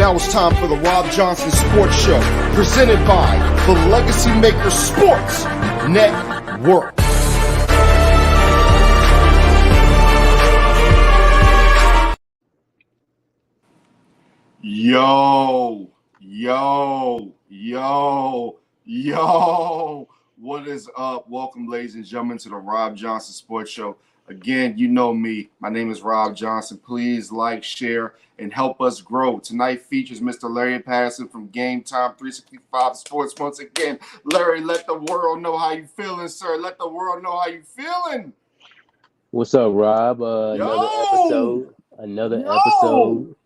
Now it's time for the Rob Johnson Sports Show, presented by the Legacy Maker Sports Network. Yo. What is up? Welcome, ladies and gentlemen, to the Rob Johnson Sports Show. Again, you know me. My name is Rob Johnson. Please like, share, and help us grow. Tonight features Mr. Larry Patterson from Game Time 365 Sports. Once again, Larry, let the world know how you feeling, sir. Let the world know how you feeling. What's up, Rob? Another episode.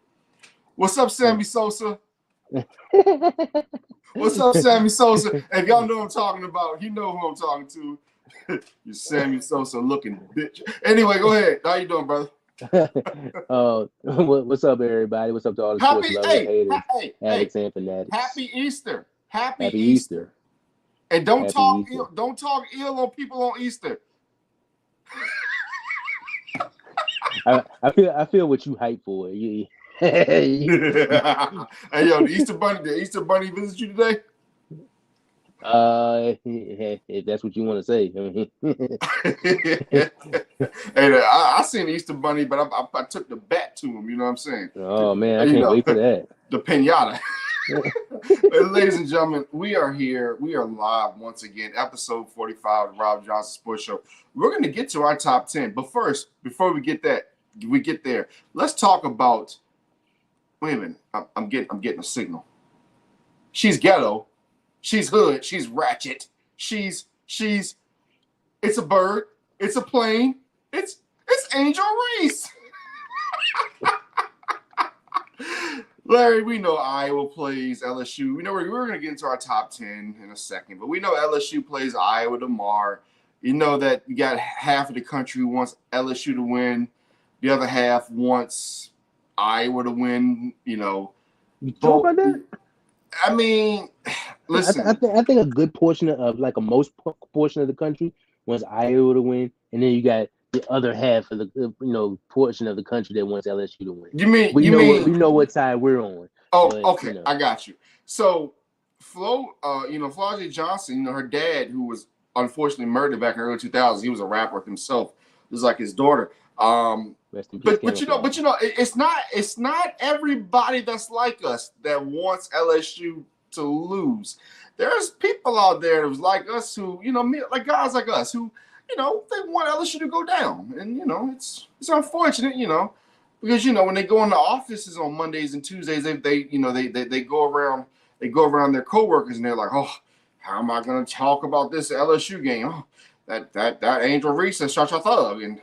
What's up, Sammy Sosa? What's up, Sammy Sosa? If y'all know what I'm talking about, you know who I'm talking to. You Sammy Sosa looking bitch. Anyway, go ahead. How you doing, brother? What's up, everybody? What's up to all the sports lovers, haters, addicts, and fanatics? Happy Easter. Happy Easter. And don't talk ill on people on Easter. I feel what you hype for. Hey, yo, the Easter Bunny visit you today? If that's what you want to say. Hey, I seen the Easter Bunny, but I took the bat to him. You know what I'm saying? Oh man, I can't wait for that. The pinata. Ladies and gentlemen, we are here. We are live once again. Episode 45 of the Rob Johnson Sports Show. We're going to get to our top 10, but first, before we get there, let's talk about. Wait a minute. I'm getting a signal. She's ghetto. She's hood. She's ratchet. She's. It's a bird. It's a plane. It's Angel Reese. Larry, we know Iowa plays LSU. We know we're going to get into our top 10 in a second, but we know LSU plays Iowa tomorrow. You know that you got half of the country wants LSU to win. The other half wants Iowa to win, you know. You talk about that? I mean, listen. I think a good portion of most portion of the country wants Iowa to win, and then you got the other half of the portion of the country that wants LSU to win. We know what side we're on. Oh, but, okay, I got you. So, Flau'jae Johnson, her dad, who was unfortunately murdered back in the early 2000s, he was a rapper himself. It was like his daughter. But it's not everybody that's like us that wants LSU to lose. There's people out there that was like us who, like guys like us who, they want LSU to go down. And it's unfortunate, because when they go in the offices on Mondays and Tuesdays, they go around their coworkers and they're like, oh, how am I gonna talk about this LSU game? Oh, that Angel Reese is such a thug, and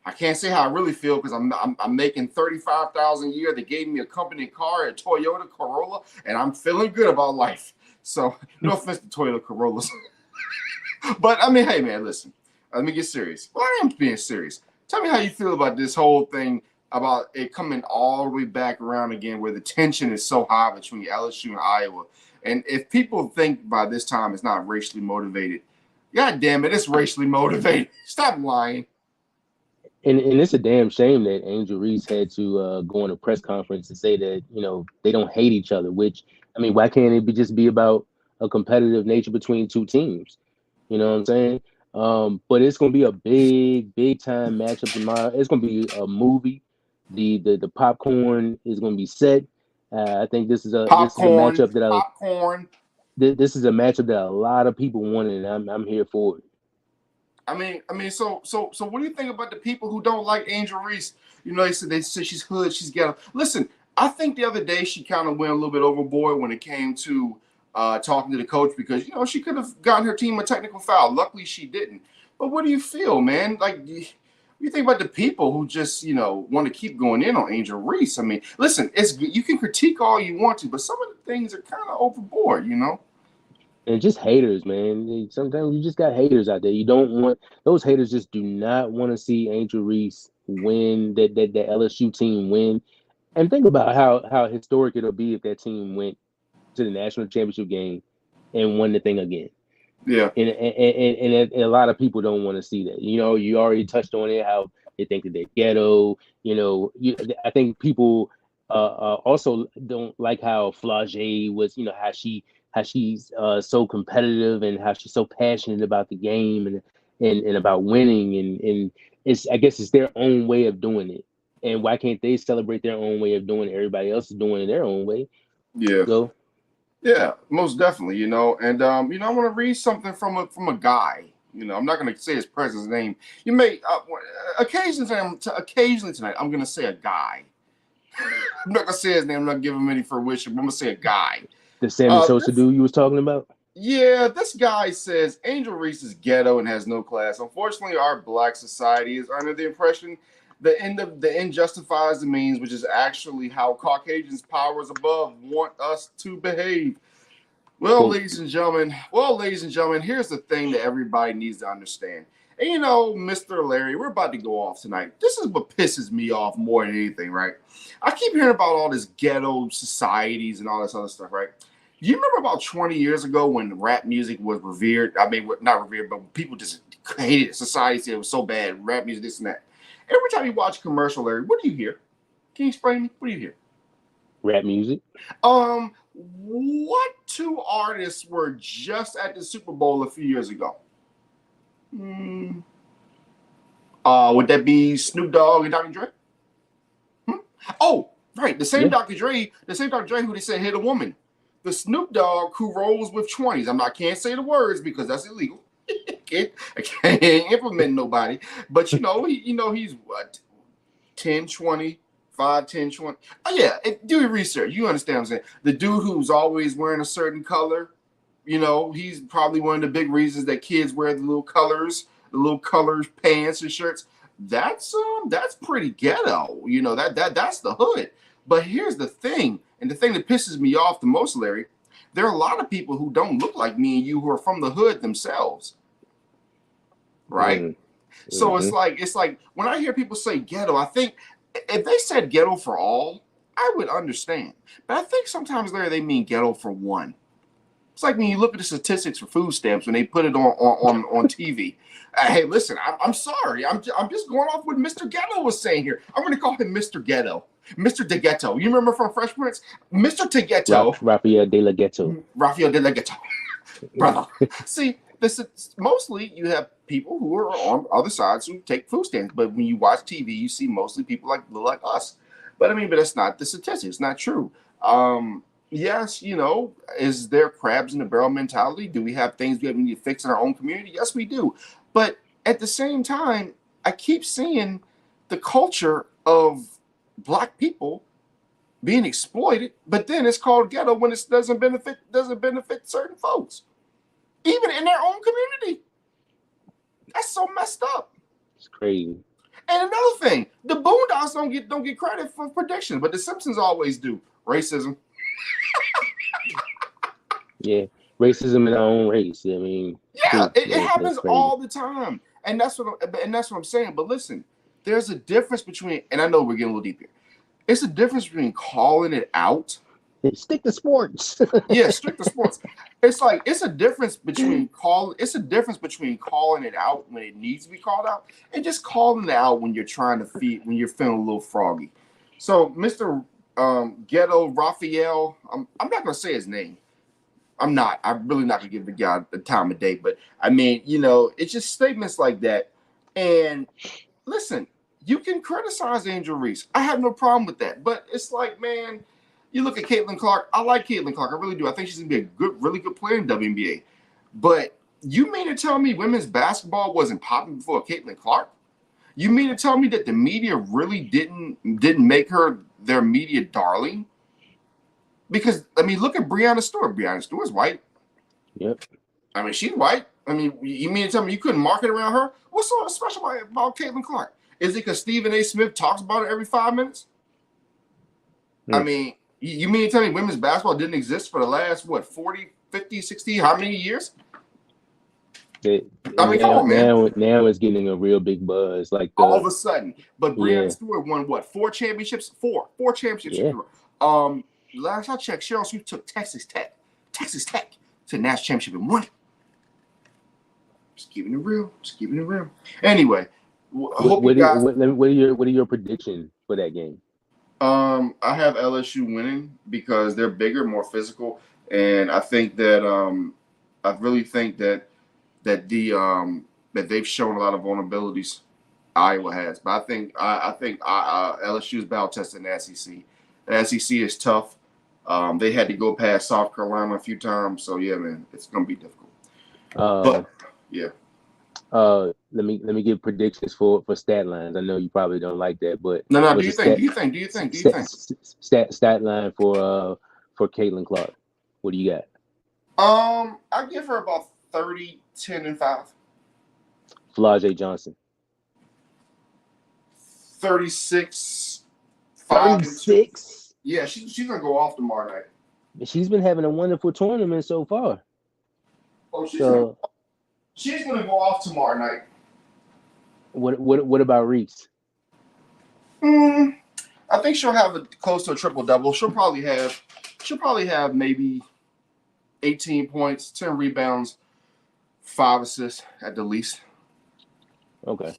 I can't say how I really feel because I'm making $35,000 a year. They gave me a company car, a Toyota Corolla, and I'm feeling good about life. So no offense to Toyota Corollas, but I mean, hey man, listen. Let me get serious. Well, I am being serious. Tell me how you feel about this whole thing about it coming all the way back around again, where the tension is so high between LSU and Iowa. And if people think by this time it's not racially motivated, God damn it, it's racially motivated. Stop lying. And it's a damn shame that Angel Reese had to go on a press conference and say that, they don't hate each other, which, I mean, why can't it just be about a competitive nature between two teams? You know what I'm saying? But it's going to be a big time matchup tomorrow. It's going to be a movie. The popcorn is going to be set. I think this is a matchup this is a matchup that a lot of people wanted, and I'm here for it. I mean, so what do you think about the people who don't like Angel Reese? They say she's hood, she's ghetto. Listen, I think the other day she kind of went a little bit overboard when it came to talking to the coach because she could have gotten her team a technical foul. Luckily, she didn't. But what do you feel, man? Like, you think about the people who just want to keep going in on Angel Reese. I mean, listen, you can critique all you want to, but some of the things are kind of overboard, And just haters, man. Sometimes you just got haters out there. You don't want those haters. Just do not want to see Angel Reese win. That LSU team win. And think about how historic it'll be if that team went to the national championship game and won the thing again. Yeah. And a lot of people don't want to see that. You already touched on it. How they think that they're ghetto. I think people Also don't like how Flage was, how she's so competitive and how she's so passionate about the game and about winning and it's I guess it's their own way of doing it. And why can't they celebrate their own way of doing it? Everybody else is doing it their own way. Yeah. So Yeah, most definitely, and I want to read something from a guy. I'm not going to say his president's name. You may occasionally tonight I'm going to say a guy. I'm not going to say his name. I'm not going to give him any fruition. But I'm going to say a guy. the Sammy Sosa dude you was talking about. Yeah, this guy says Angel Reese is ghetto and has no class. Unfortunately, our black society is under the impression the end justifies the means, which is actually how Caucasians powers above want us to behave. Well, ladies and gentlemen, here's the thing that everybody needs to understand. And Mr. Larry, we're about to go off tonight. This is what pisses me off more than anything, right? I keep hearing about all this ghetto societies and all this other stuff, right? Do you remember about 20 years ago when rap music was revered? I mean, not revered, but people just hated it. Society said it was so bad, rap music, this and that. Every time you watch a commercial, Larry, what do you hear? Can you explain me? What do you hear? Rap music. What two artists were just at the Super Bowl a few years ago? Would that be Snoop Dogg and Dr. Dre? Oh, right, the same Dr. Dre who they said hit a woman. The Snoop Dogg who rolls with 20s. I can't say the words because that's illegal. I can't implement nobody. But he's what? 10, 20, 5, 10, 20. Oh yeah, do your research. You understand what I'm saying? The dude who's always wearing a certain color, he's probably one of the big reasons that kids wear the little colors pants and shirts. That's pretty ghetto. That's the hood. But here's the thing, and the thing that pisses me off the most, Larry, there are a lot of people who don't look like me and you who are from the hood themselves. Right? Mm-hmm. So it's like when I hear people say ghetto, I think if they said ghetto for all, I would understand. But I think sometimes, Larry, they mean ghetto for one. It's like when you look at the statistics for food stamps when they put it on TV. Hey, listen, I'm sorry. I'm just going off what Mr. Ghetto was saying here. I'm going to call him Mr. Ghetto. Mr. De Ghetto. You remember from Fresh Prince? Mr. De Ghetto. Raphael de la Ghetto. Raphael de la Ghetto. Brother. See, mostly you have people who are on other sides who take food stamps. But when you watch TV, you see mostly people like us. But that's not the statistics. It's not true. Yes, is there crabs in the barrel mentality? Do we have things we need to fix in our own community? Yes, we do. But at the same time, I keep seeing the culture of Black people being exploited, but then it's called ghetto when it doesn't benefit certain folks, even in their own community. That's so messed up. It's crazy. And another thing, the Boondocks don't get credit for predictions, but the Simpsons always do. Racism. Yeah, racism in our own race. I mean, it happens all the time, and that's what I'm saying. But listen, there's a difference between, and I know we're getting a little deep here. It's a difference between calling it out. Stick to sports. Yeah, stick to sports. It's a difference between calling it out when it needs to be called out, and just calling it out when you're when you're feeling a little froggy. So, Mr. Ghetto Raphael, I'm not going to say his name. I'm really not going to give the guy the time of day, but I mean, it's just statements like that. And listen, you can criticize Angel Reese. I have no problem with that. But it's like, man, you look at Caitlin Clark. I like Caitlin Clark. I really do. I think she's going to be a really good player in WNBA. But you mean to tell me women's basketball wasn't popping before Caitlin Clark? You mean to tell me that the media really didn't make her their media darling? Because, I mean, look at Breanna Stewart. Breanna Stewart's white. Yep. I mean, she's white. I mean, you mean to tell me you couldn't market around her? What's so special about Caitlin Clark? Is it because Stephen A. Smith talks about it every 5 minutes? I mean, you mean to tell me women's basketball didn't exist for the last, 40, 50, 60, how many years? Come on, man. Now it's getting a real big buzz. All of a sudden. But Breanna Stewart won, 4 championships? Four championships. Yeah. Last I checked, Cheryl Sweet took Texas Tech to the national championship and won it. Just keeping it real. Anyway, what are your predictions for that game? I have LSU winning because they're bigger, more physical, and I think that I really think that they've shown a lot of vulnerabilities. Iowa has, but I think LSU is battle tested in the SEC. The SEC is tough. They had to go past South Carolina a few times, so yeah, man, it's gonna be difficult. Uh, But yeah, let me give predictions for stat lines. I know you probably don't like that, but no, no. Do what's you the think? stat Do you think? Do you think? Do you stat think? stat line for Caitlin Clark? What do you got? I give her about 30, 10, and 5. Flau'jae Johnson. 36, 5 and 2. 36. Yeah, she's gonna go off tomorrow night. She's been having a wonderful tournament so far. Oh, So she's gonna go off tomorrow night. what about Reese? Mm, I think she'll have close to a triple double. She'll probably have maybe 18 points, 10 rebounds, 5 assists at the least. Okay.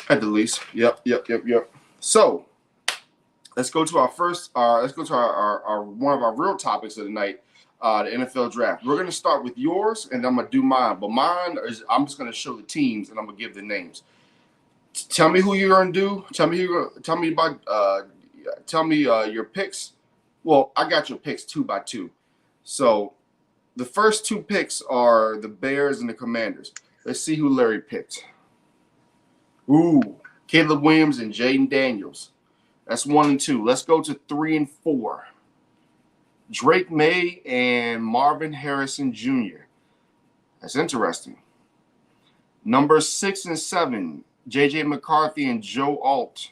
At the least. Yep. So let's go to our first. Let's go to our one of our real topics of the night, the NFL draft. We're gonna start with yours, and I'm gonna do mine. But mine is I'm just gonna show the teams, and I'm gonna give the names. Tell me who you're gonna do. Tell me tell me about. Tell me your picks. Well, I got your picks 2 by 2. So the first 2 picks are the Bears and the Commanders. Let's see who Larry picked. Ooh, Caleb Williams and Jaden Daniels. That's 1 and 2. Let's go to 3 and 4. Drake May and Marvin Harrison Jr. That's interesting. Number 6 and 7, J.J. McCarthy and Joe Alt.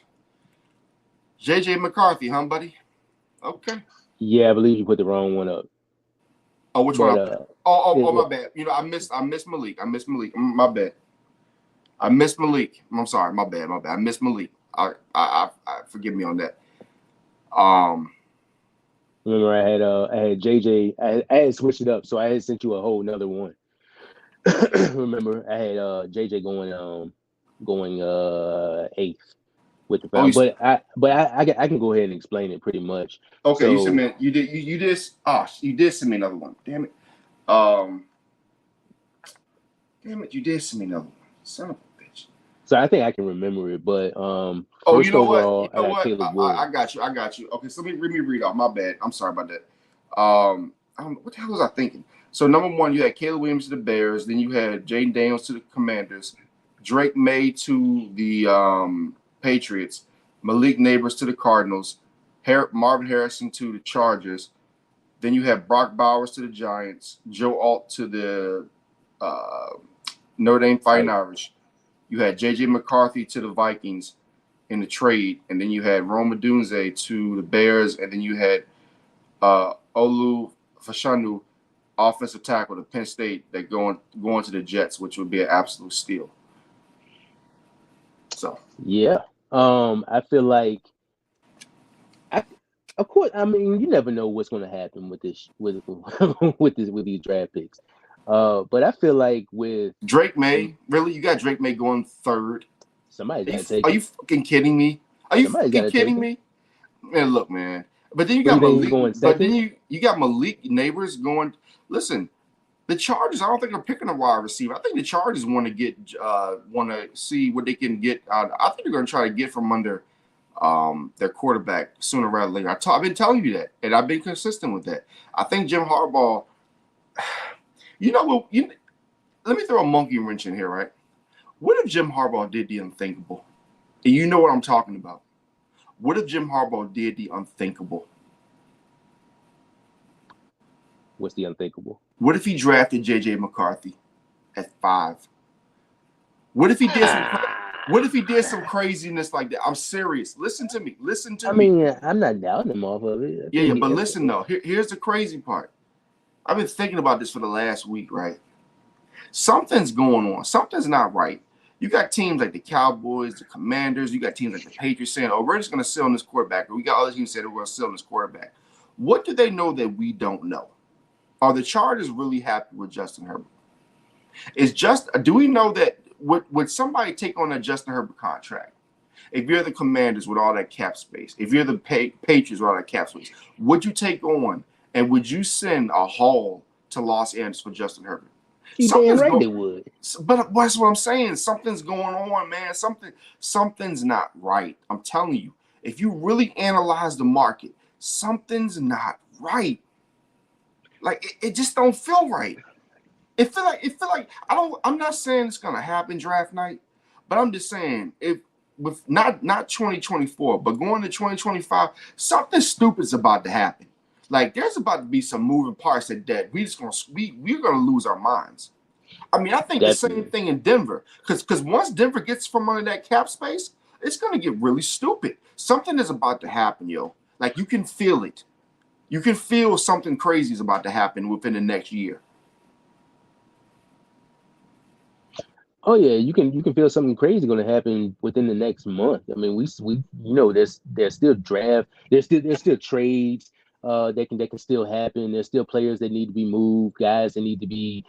J.J. McCarthy, huh, buddy? Okay. Yeah, I believe you put the wrong one up. Oh, which But, one? Oh, my bad. You know, I missed Malik. My bad. I missed Malik. I'm sorry. My bad. I missed Malik. I forgive me on that. Remember, I had JJ. I had switched it up, so I had sent you a whole another one. Remember, I had JJ going 8th with the foul. I can go ahead and explain it pretty much. Okay, So, you sent me. You did. You did send me another one. Damn it. You did send me another one. Son of a bitch. So I think I can remember it, but you know overall, what? You know I got what? Caleb Williams. I got you. Okay, so let me read off. My bad. I'm sorry about that. What the hell was I thinking? So number 1, you had Caleb Williams to the Bears. Then you had Jaden Daniels to the Commanders. Drake May to the Patriots. Malik Neighbors to the Cardinals. Marvin Harrison to the Chargers. Then you have Brock Bowers to the Giants. Joe Alt to the Notre Dame Fighting Irish. You had J.J. McCarthy to the Vikings in the trade, and then you had Rome Odunze to the Bears, and then you had Olu Fashanu, offensive tackle to Penn State, that going to the Jets, which would be an absolute steal. So yeah, I feel like of course, I mean, you never know what's going to happen with this with these draft picks. But I feel like with Drake May, really, you got Drake May going 3rd. Somebody's got to take Are him. you fucking kidding me? Are you Somebody's fucking gotta kidding take me? Man, look, man. But then you What do got you think he's going Malik. But then second? you got Malik Neighbors going. Listen, the Chargers. I don't think they're picking a wide receiver. I think the Chargers want to see what they can get. I think they're going to try to get from under their quarterback sooner rather than later. I've been telling you that, and I've been consistent with that. I think Jim Harbaugh. You know what? Let me throw a monkey wrench in here, right? What if Jim Harbaugh did the unthinkable? And you know what I'm talking about. What if Jim Harbaugh did the unthinkable? What's the unthinkable? What if he drafted J.J. McCarthy at 5? What if he did some craziness like that? I'm serious. Listen to me. I mean, I'm not doubting him off of it. Yeah, but listen though. Here's the crazy part. I've been thinking about this for the last week, right? Something's going on. Something's not right. You got teams like the Cowboys, the Commanders. You got teams like the Patriots saying, "Oh, we're just going to sit on this quarterback." Or we got other teams saying, "We're going to sit on this quarterback." What do they know that we don't know? Are the Chargers really happy with Justin Herbert? Do we know that would somebody take on a Justin Herbert contract? If you're the Commanders with all that cap space, if you're the Patriots with all that cap space, would you take on and would you send a haul to Los Angeles for Justin Herbert? You damn right they would. But that's what I'm saying. Something's going on, man. Something's not right. I'm telling you. If you really analyze the market, something's not right. Like it just don't feel right. It feel like I'm not saying it's gonna happen draft night, but I'm just saying if with not 2024, but going to 2025, something stupid's about to happen. Like there's about to be some moving parts that we're gonna lose our minds. I mean, I think Definitely. the same thing in Denver, because once Denver gets from under that cap space, it's gonna get really stupid. Something is about to happen, yo. Like you can feel it. You can feel something crazy is about to happen within the next year. Oh yeah, you can feel something crazy going to happen within the next month. I mean, we there's still draft, there's still trades that can still happen. There's still players that need to be moved, guys that need to be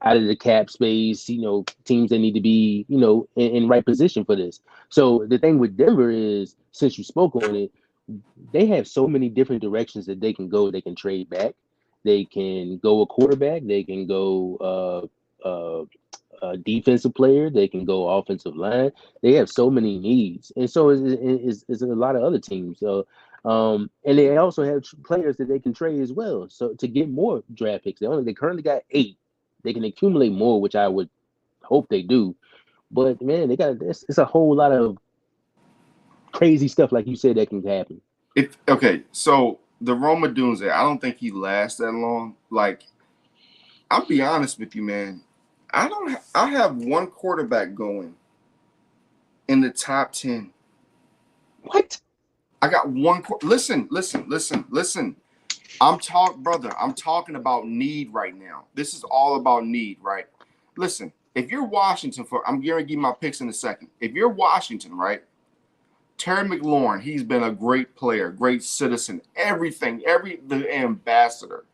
out of the cap space. Teams that need to be in right position for this. So the thing with Denver is, since you spoke on it, they have so many different directions that they can go. They can trade back, they can go a quarterback, they can go defensive player. They can go offensive line. They have so many needs, and so is a lot of other teams. So, and they also have players that they can trade as well. So to get more draft picks, they currently got 8. They can accumulate more, which I would hope they do. But man, it's a whole lot of crazy stuff, like you said, that can happen. So the Roma Dunze, I don't think he lasts that long. Like, I'll be honest with you, man. I have one quarterback going in the top 10. What? I got one. Listen. Brother. I'm talking about need right now. This is all about need, right? Listen, if you're Washington, I'm going to give my picks in a second. If you're Washington, right? Terry McLaurin, he's been a great player, great citizen, everything, the ambassador.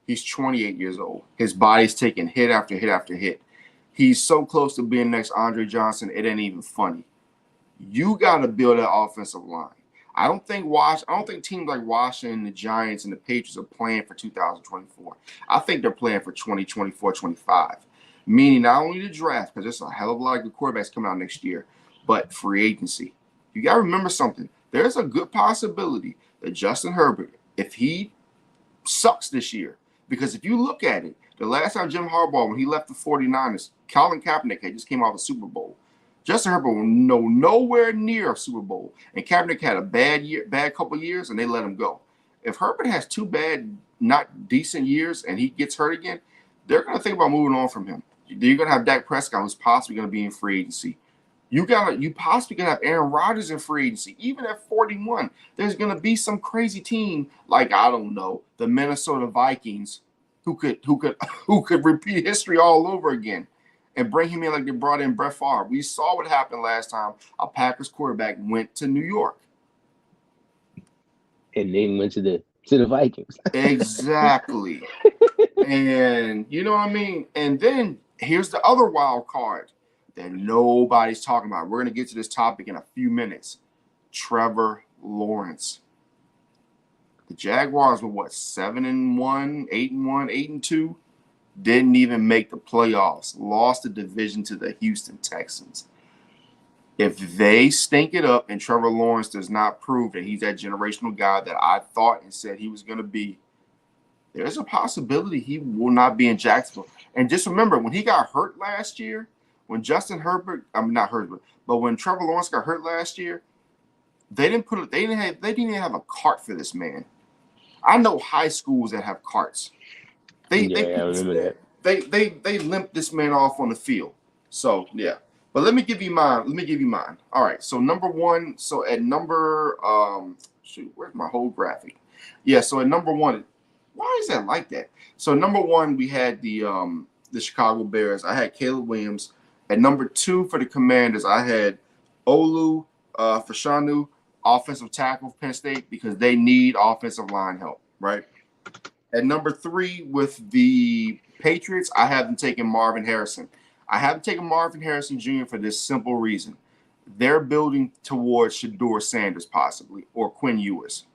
He's 28 years old. His body's taking hit after hit after hit. He's so close to being next Andre Johnson, it ain't even funny. You got to build that offensive line. I don't think teams like Washington, the Giants, and the Patriots are playing for 2024. I think they're playing for 2024, 25. Meaning not only the draft, because there's a hell of a lot of good quarterbacks coming out next year, but free agency. You got to remember something. There's a good possibility that Justin Herbert, if he sucks this year, because if you look at it, the last time Jim Harbaugh, when he left the 49ers, Colin Kaepernick had just came out of the Super Bowl. Justin Herbert was nowhere near a Super Bowl. And Kaepernick had a bad couple years, and they let him go. If Herbert has 2 bad, not decent years, and he gets hurt again, they're going to think about moving on from him. You're going to have Dak Prescott, who's possibly going to be in free agency. You possibly gonna have Aaron Rodgers in free agency. Even at 41, there's gonna be some crazy team like, I don't know, the Minnesota Vikings, who could repeat history all over again and bring him in like they brought in Brett Favre. We saw what happened last time a Packers quarterback went to New York. And then went to the Vikings. Exactly. And you know what I mean? And then here's the other wild card that nobody's talking about. We're going to get to this topic in a few minutes. Trevor Lawrence. The Jaguars were 7-1, 8-1, 8-2. Didn't even make the playoffs. Lost the division to the Houston Texans. If they stink it up and Trevor Lawrence does not prove that he's that generational guy that I thought and said he was going to be, there's a possibility he will not be in Jacksonville. And just remember, when he got hurt last year, when Justin Herbert, not Herbert, but when Trevor Lawrence got hurt last year, they didn't even have a cart for this man. I know high schools that have carts. I remember that. They limped this man off on the field. So yeah. But let me give you mine. All right. So number one. So at number where's my whole graphic? Yeah. So at number one, why is that like that? So number one, we had the Chicago Bears. I had Caleb Williams. At number 2 for the Commanders, I had Olu Fashanu, offensive tackle for Penn State, because they need offensive line help, right? At number 3 with the Patriots, I have them taking Marvin Harrison. I haven't taken Marvin Harrison Jr. for this simple reason. they're building towards Shador Sanders possibly or Quinn Ewers.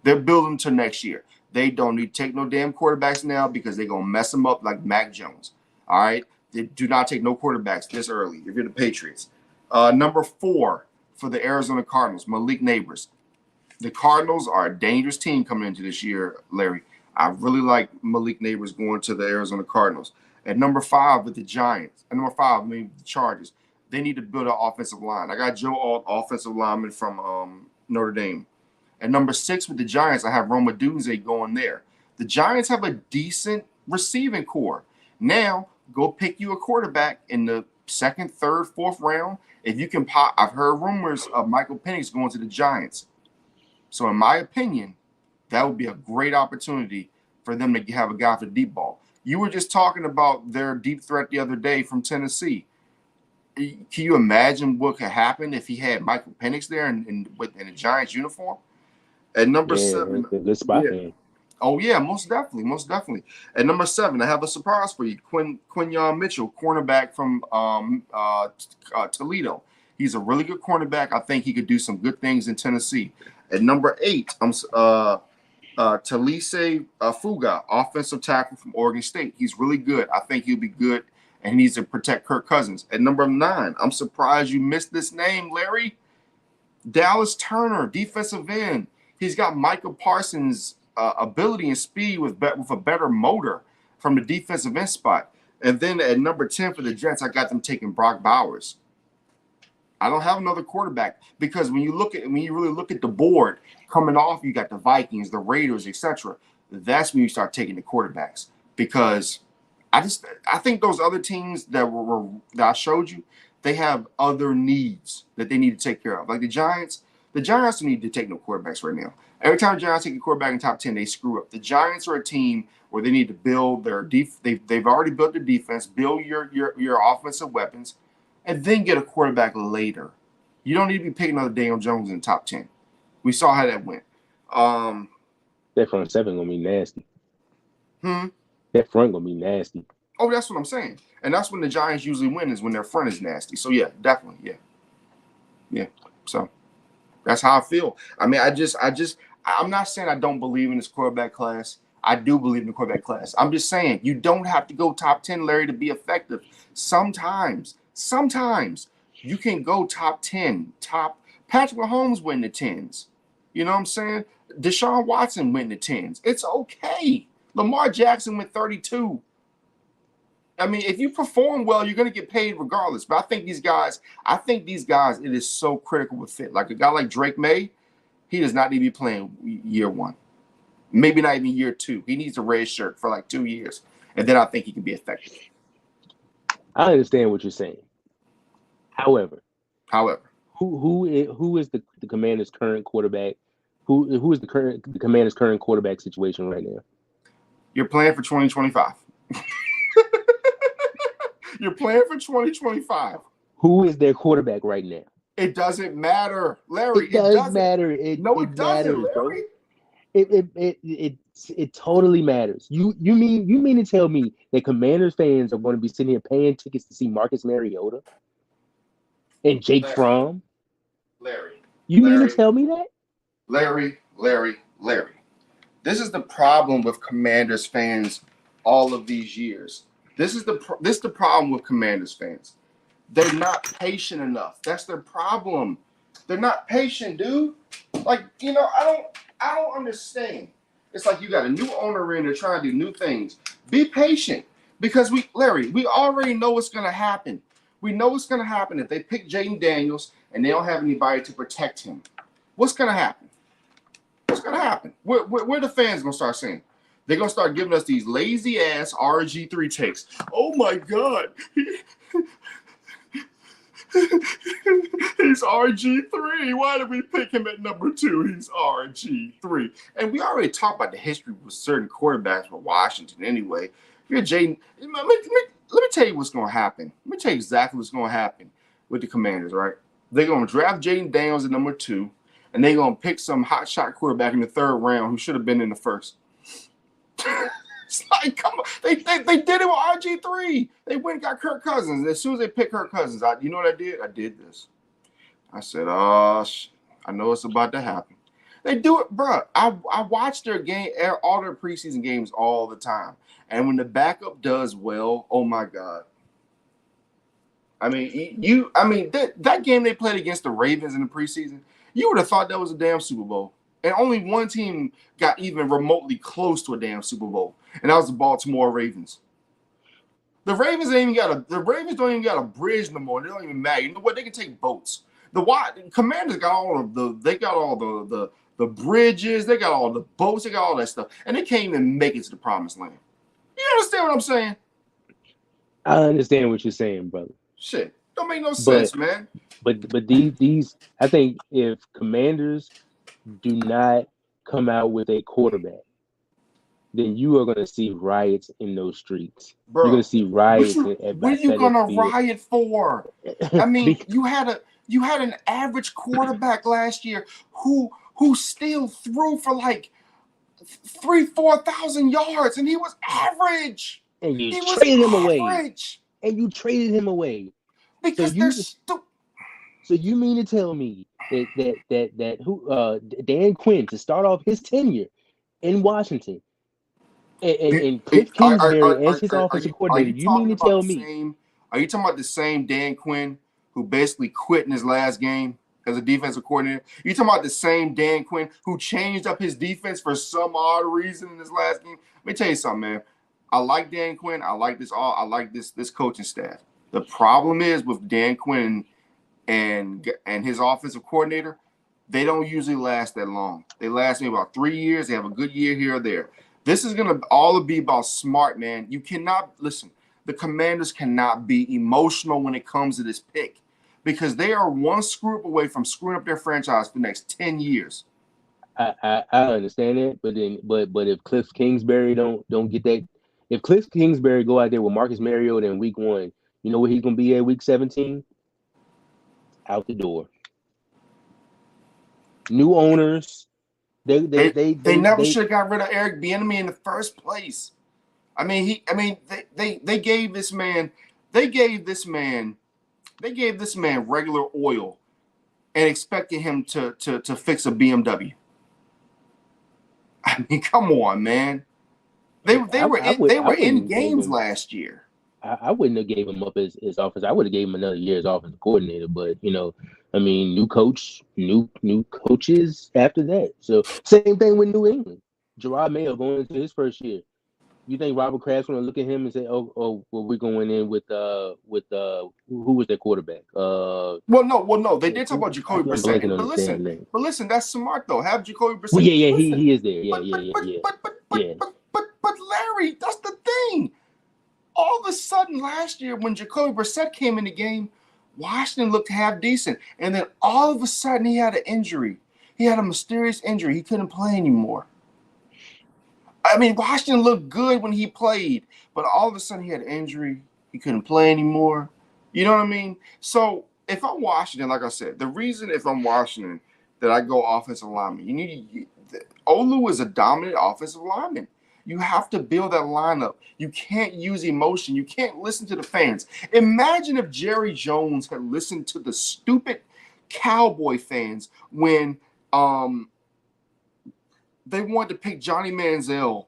They're building to next year. They don't need to take no damn quarterbacks now because they're going to mess them up like Mac Jones. All right? They do not take no quarterbacks this early if you're the Patriots. Number 4 for the Arizona Cardinals, Malik Neighbors. The Cardinals are a dangerous team coming into this year, Larry. I really like Malik Neighbors going to the Arizona Cardinals. At number 5 with the Giants. At number 5, the Chargers. They need to build an offensive line. I got Joe Alt, offensive lineman from Notre Dame. At number 6 with the Giants, I have Roma Dunze going there. The Giants have a decent receiving core. Now, go pick you a quarterback in the 2nd, 3rd, 4th round. If you can pop, I've heard rumors of Michael Penix going to the Giants. So in my opinion, that would be a great opportunity for them to have a guy for deep ball. You were just talking about their deep threat the other day from Tennessee. Can you imagine what could happen if he had Michael Penix there in a Giants uniform? At number 7, good spot for him. Oh yeah, most definitely. At number 7, I have a surprise for you, Quinyon Mitchell, cornerback from Toledo. He's a really good cornerback. I think he could do some good things in Tennessee. At number 8, Talise Fuga, offensive tackle from Oregon State. He's really good. I think he'll be good, and he needs to protect Kirk Cousins. At number 9, I'm surprised you missed this name, Larry. Dallas Turner, defensive end. He's got Michael Parsons' ability and speed with a better motor from the defensive end spot. And then at number 10 for the Jets, I got them taking Brock Bowers. I don't have another quarterback because when you really look at the board coming off, you got the Vikings, the Raiders, etc. That's when you start taking the quarterbacks because I think those other teams that I showed you, they have other needs that they need to take care of. Like the Giants don't need to take no quarterbacks right now. Every time the Giants take a quarterback in top 10, they screw up. The Giants are a team where they need to build their they've already built the defense, build your offensive weapons, and then get a quarterback later. You don't need to be picking another Daniel Jones in the top 10. We saw how that went. That front 7 gonna be nasty. That front gonna be nasty. Oh, that's what I'm saying. And that's when the Giants usually win, is when their front is nasty. So yeah, definitely, yeah. So that's how I feel. I mean, I'm not saying I don't believe in this quarterback class. I do believe in the quarterback class. I'm just saying you don't have to go top 10, Larry, to be effective. Sometimes you can go top 10. Patrick Mahomes went in the 10s. You know what I'm saying? Deshaun Watson went in the 10s. It's okay. Lamar Jackson went 32. I mean, if you perform well, you're going to get paid regardless. But I think these guys, it is so critical with fit. Like a guy like Drake May, he does not need to be playing year 1. Maybe not even year 2. He needs a red shirt for like 2 years. And then I think he can be effective. I understand what you're saying. However, who is the Commanders' current quarterback? Who is the Commanders' current quarterback situation right now? You're playing for 2025. You're playing for 2025. Who is their quarterback right now? It doesn't matter, Larry. It doesn't matter. It doesn't, Larry. It totally matters. You mean to tell me that Commanders fans are going to be sitting here paying tickets to see Marcus Mariota and Jake Fromm? Larry. You mean to tell me that? Larry. This is the problem with Commanders fans all of these years. This is the problem with Commanders fans. They're not patient enough. That's their problem. They're not patient, dude. Like, I don't understand. It's like you got a new owner in there trying to do new things. Be patient. Because we already know what's going to happen. We know what's going to happen if they pick Jaden Daniels and they don't have anybody to protect him. What's going to happen? Where the fans going to start saying? They're going to start giving us these lazy-ass RG3 takes. Oh, my God. He's RG3. Why did we pick him at number 2? He's RG3. And we already talked about the history with certain quarterbacks for Washington anyway. If you're Jaden, let me tell you what's going to happen. Let me tell you exactly what's going to happen with the Commanders, right? They're going to draft Jaden Daniels at number 2, and they're going to pick some hotshot quarterback in the 3rd round who should have been in the 1st. It's like, come on. They did it with RG3. They went and got Kirk Cousins. As soon as they picked Kirk Cousins, you know what I did? I did this. I said, "Oh, I know it's about to happen." They do it, bro. I watch their game, all their preseason games all the time, and when the backup does well, oh my god. I mean, that game they played against the Ravens in the preseason, you would have thought that was a damn Super Bowl. And only one team got even remotely close to a damn Super Bowl, and that was the Baltimore Ravens. The Ravens don't even got a bridge no more. They don't even matter. You know what? They can take boats. The Commanders got all the bridges, they got all the boats, they got all that stuff, and they can't even make it to the promised land. You understand what I'm saying? I understand what you're saying, brother. Shit, don't make no But sense, man. but these I think if Commanders do not come out with a quarterback, then you are going to see riots in those streets. You're going Bro, to see riots at what are you FedEx gonna Field. riot for? I mean, you had an average quarterback last year who still threw for like 4,000 yards, and he was average. And you He was traded him away. average Because because they're stupid. So you mean to tell me that Dan Quinn, to start off his tenure in Washington, and Cliff Kingsbury as his offensive coordinator, you mean to tell me? Are you talking about the same Dan Quinn who basically quit in his last game as a defensive coordinator? You talking about the same Dan Quinn who changed up his defense for some odd reason in his last game? Let me tell you something, man. I like Dan Quinn. I like this coaching staff. The problem is with Dan Quinn and his offensive coordinator, they don't usually last that long. They last maybe about 3 years. They have a good year here or there. This is gonna all be about smart, man. You cannot listen. The Commanders cannot be emotional when it comes to this pick because they are one screw up away from screwing up their franchise for the next 10 years. I understand it, but if Cliff Kingsbury don't get that, if Cliff Kingsbury go out there with Marcus Mariota in week 1, you know where he's gonna be at week 17? Out the door. New owners. They never should have got rid of Eric Bieniemy in the first place. They gave this man regular oil and expected him to fix a BMW. I mean, come on, man. They were in games last year. I wouldn't have gave him up as offense. I would have gave him another year as offensive coordinator. But I mean, new coach, new coaches after that. So same thing with New England. Gerard Mayo going into his first year. You think Robert Kraft's going to look at him and say, "Oh, well, we're going in with who was their quarterback?" No. They did talk about Jacoby Brissett. But listen, that's smart though. Have Jacoby Brissett. Well, yeah, he is there. But Larry, that's the thing. All of a sudden last year when Jacoby Brissett came in the game, Washington looked half decent. And then all of a sudden he had an injury. He had a mysterious injury. He couldn't play anymore. I mean, Washington looked good when he played, but all of a sudden he had an injury. He couldn't play anymore. You know what I mean? So if I'm Washington, like I said, the reason if I'm Washington that I go offensive lineman, Olu is a dominant offensive lineman. You have to build that lineup. You can't use emotion. You can't listen to the fans. Imagine if Jerry Jones had listened to the stupid Cowboy fans when they wanted to pick Johnny Manziel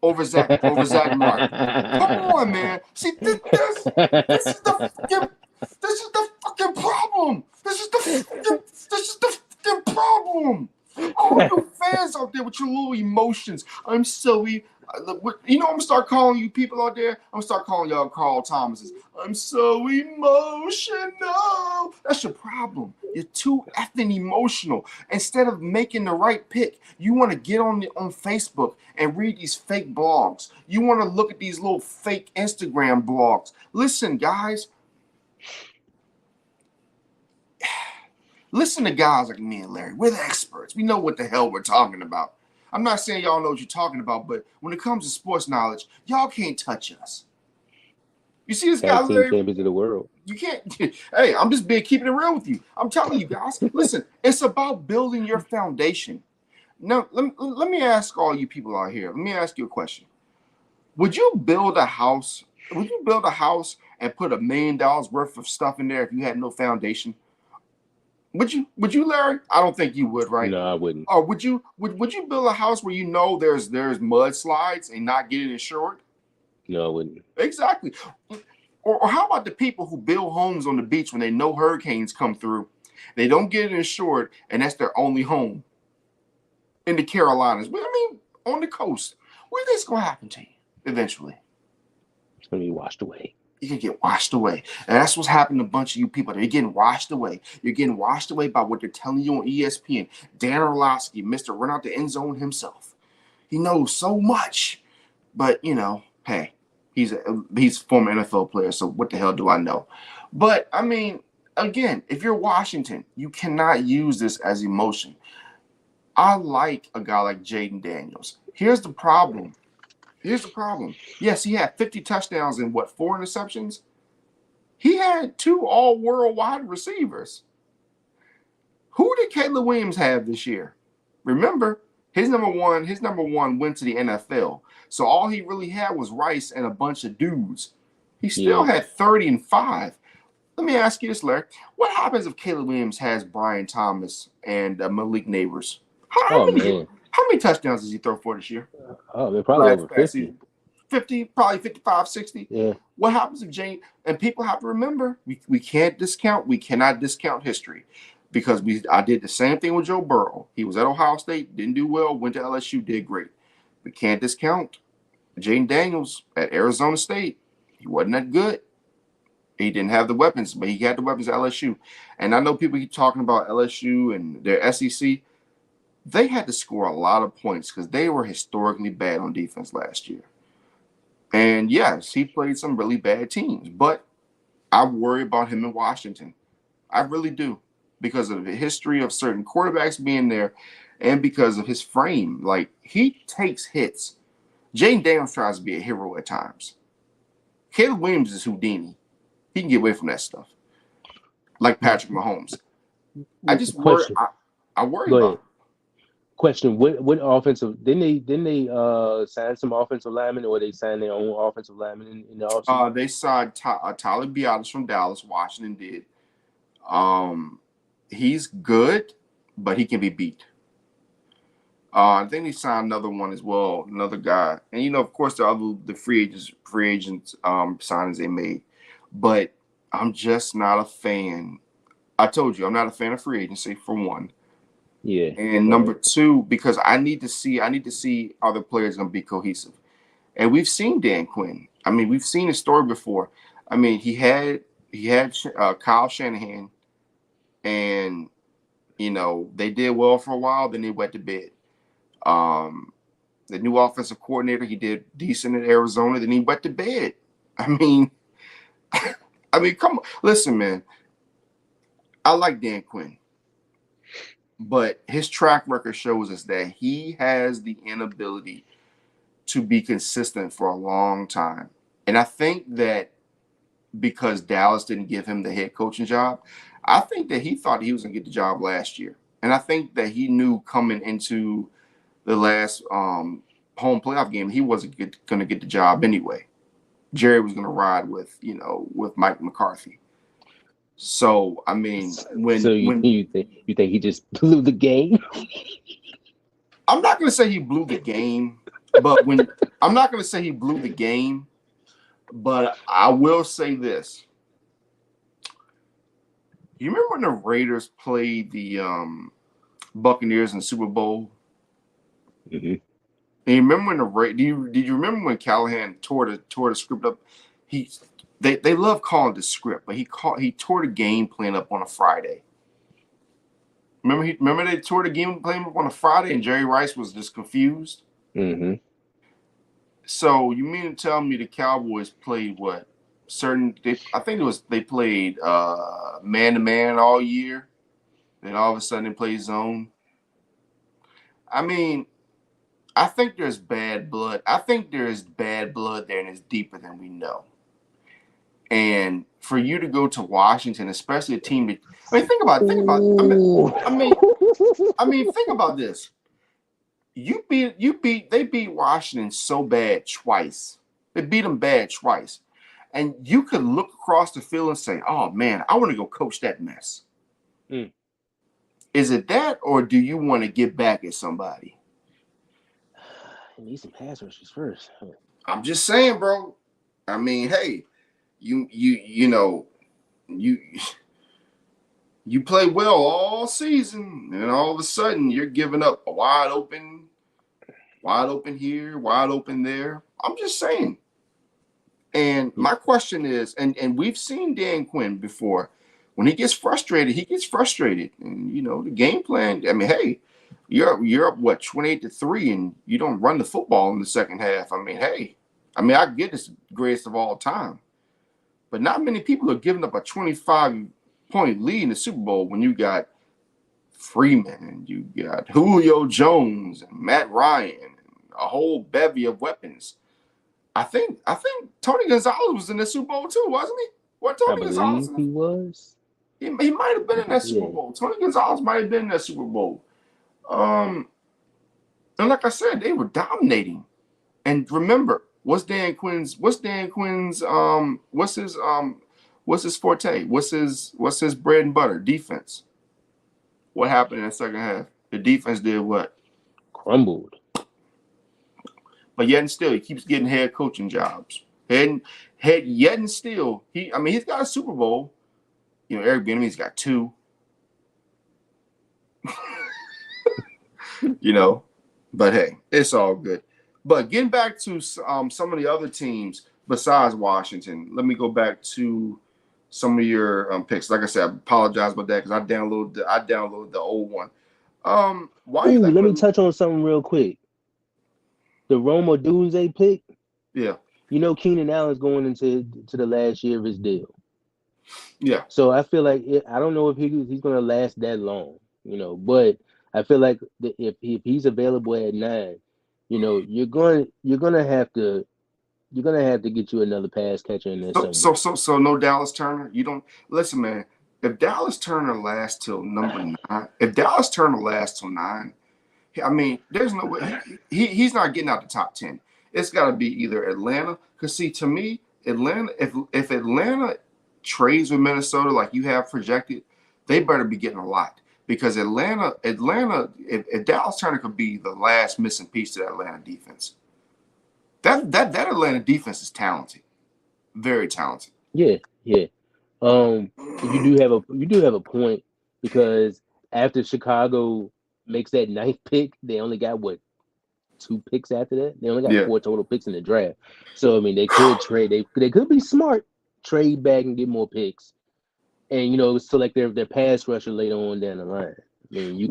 over Zach Martin. Come on, man. See, this is the fucking problem. This is the fucking problem. All you fans out there with your little emotions. I'm so I'm gonna start calling you people out there. I'm gonna start calling y'all Carl Thomases. I'm so emotional. That's your problem. You're too effing emotional. Instead of making the right pick, you want to get on Facebook and read these fake blogs. You want to look at these little fake Instagram blogs. Listen, guys. Listen to guys like me and Larry. We're the experts. We know what the hell we're talking about. I'm not saying y'all know what you're talking about, but when it comes to sports knowledge, y'all can't touch us. You see this guy, Larry? Champions of the world. You can't. Hey, I'm just keeping it real with you. I'm telling you guys. Listen, it's about building your foundation. Now, let me ask all you people out here. Let me ask you a question. Would you build a house? Would you build a house and put $1 million worth of stuff in there if you had no foundation? Would you, Larry? I don't think you would, right? No, I wouldn't. Or would you build a house where you know there's mudslides and not get it insured? No, I wouldn't. Exactly. Or how about the people who build homes on the beach when they know hurricanes come through? They don't get it insured, and that's their only home in the Carolinas. I mean, on the coast. What do you think's going to happen to you eventually? It's going to be washed away. You can get washed away. And that's what's happening to a bunch of you people. You're getting washed away. You're getting washed away by what they're telling you on ESPN. Dan Orlovsky, Mr. Run Out the End Zone himself. He knows so much. But, you know, hey, he's a former NFL player, so what the hell do I know? But, I mean, again, if you're Washington, you cannot use this as emotion. I like a guy like Jaden Daniels. Here's the problem. Yes, he had 50 touchdowns and 4 interceptions? He had 2 all-world wide receivers. Who did Caleb Williams have this year? Remember, his number one went to the NFL. So all he really had was Rice and a bunch of dudes. He still had 30 and 5. Let me ask you this, Larry. What happens if Caleb Williams has Brian Thomas and Malik Neighbors? How many touchdowns does he throw for this year? Oh, they're probably over 50. 50, probably 55, 60. Yeah. What happens if Jane, and people have to remember, we cannot discount history, because I did the same thing with Joe Burrow. He was at Ohio State, didn't do well, went to LSU, did great. We can't discount Jaden Daniels at Arizona State. He wasn't that good. He didn't have the weapons, but he had the weapons at LSU. And I know people keep talking about LSU and their SEC. They had to score a lot of points because they were historically bad on defense last year. And yes, he played some really bad teams, but I worry about him in Washington. I really do, because of the history of certain quarterbacks being there and because of his frame. Like, he takes hits. Jaden Daniels tries to be a hero at times. Caleb Williams is Houdini. He can get away from that stuff, like Patrick Mahomes. I just worry. I worry about him. Question: What offensive? Didn't they sign some offensive linemen, or they signed their own offensive linemen in the offseason? They signed Tyler Biadasz from Dallas. Washington did. He's good, but he can be beat. I think they signed another one as well, another guy, and you know, of course, the free agents signings they made, but I'm just not a fan. I told you I'm not a fan of free agency, for one. Yeah. And number 2, because I need to see are the players going to be cohesive. And we've seen Dan Quinn. I mean, we've seen his story before. I mean, he had Kyle Shanahan, and you know, they did well for a while. Then they went to bed. The new offensive coordinator, he did decent in Arizona. Then he went to bed. I mean, come on, listen, man. I like Dan Quinn, but his track record shows us that he has the inability to be consistent for a long time. And I think that because Dallas didn't give him the head coaching job, I think that he thought he was going to get the job last year. And I think that he knew coming into the last home playoff game, he wasn't going to get the job anyway. Jerry was going to ride with Mike McCarthy. So, I mean, you think he just blew the game? I'm not going to say he blew the game, but but I will say this. You remember when the Raiders played the Buccaneers in the Super Bowl? Mm-hmm. And you remember when did you remember when Callahan tore the script up? They love calling the script, but he tore the game plan up on a Friday. Remember they tore the game plan up on a Friday, and Jerry Rice was just confused. Mm-hmm. So you mean to tell me the Cowboys played what? They played man-to-man all year. Then all of a sudden they played zone. I mean, I think there's bad blood. I think there's bad blood there, and it's deeper than we know. And for you to go to Washington, especially a team that, think about this. They beat Washington so bad twice. They beat them bad twice. And you could look across the field and say, oh man, I want to go coach that mess. Is it that, or do you want to get back at somebody? I need some pass rushers first. I'm just saying, bro. I mean, hey, you know you you play well all season, and all of a sudden you're giving up a wide open here, wide open there. I'm just saying. And my question is, and we've seen Dan Quinn before. When he gets frustrated, he gets frustrated. And the game plan. I mean, hey, you're up what 28-3, and you don't run the football in the second half. I mean, hey, I get it's the greatest of all time, but not many people are giving up a 25-point lead in the Super Bowl when you got Freeman and you got Julio Jones and Matt Ryan and a whole bevy of weapons. I think Tony Gonzalez was in the Super Bowl too, wasn't he? What I Tony Gonzalez? believe he was. He might have been in that Super Yeah. Bowl. Tony Gonzalez might have been in that Super Bowl. And like I said, they were dominating. And remember, what's his forte? What's his bread and butter? Defense. What happened in the second half? The defense did what? Crumbled. But yet and still, he keeps getting head coaching jobs. Yet and still, he's got a Super Bowl. Eric Bieniemy's got 2. But hey, it's all good. But getting back to some of the other teams besides Washington, let me go back to some of your picks. Like I said, I apologize about that because I downloaded the old one. Why? Ooh, let me touch on something real quick. The Roma Doomsday pick. Yeah. Keenan Allen's going into the last year of his deal. Yeah. So I feel like I don't know if he's going to last that long. But I feel like if he's available at 9, you're gonna have to get you another pass catcher in there somewhere. So no Dallas Turner. You don't listen, man. If Dallas Turner lasts till number 9, if Dallas Turner lasts till 9, I mean, there's no way he's not getting out the top 10. It's got to be either Atlanta. Because see, to me, Atlanta. If Atlanta trades with Minnesota like you have projected, they better be getting a lot. Because Atlanta, if Dallas Turner could be the last missing piece to that Atlanta defense, that Atlanta defense is talented, very talented. Yeah. You do have a point because after Chicago makes that 9th pick, they only got 2 picks after that. They only got 4 total picks in the draft. So I mean, they could trade. They could be smart, trade back and get more picks, and select their pass rusher later on down the line. I mean, you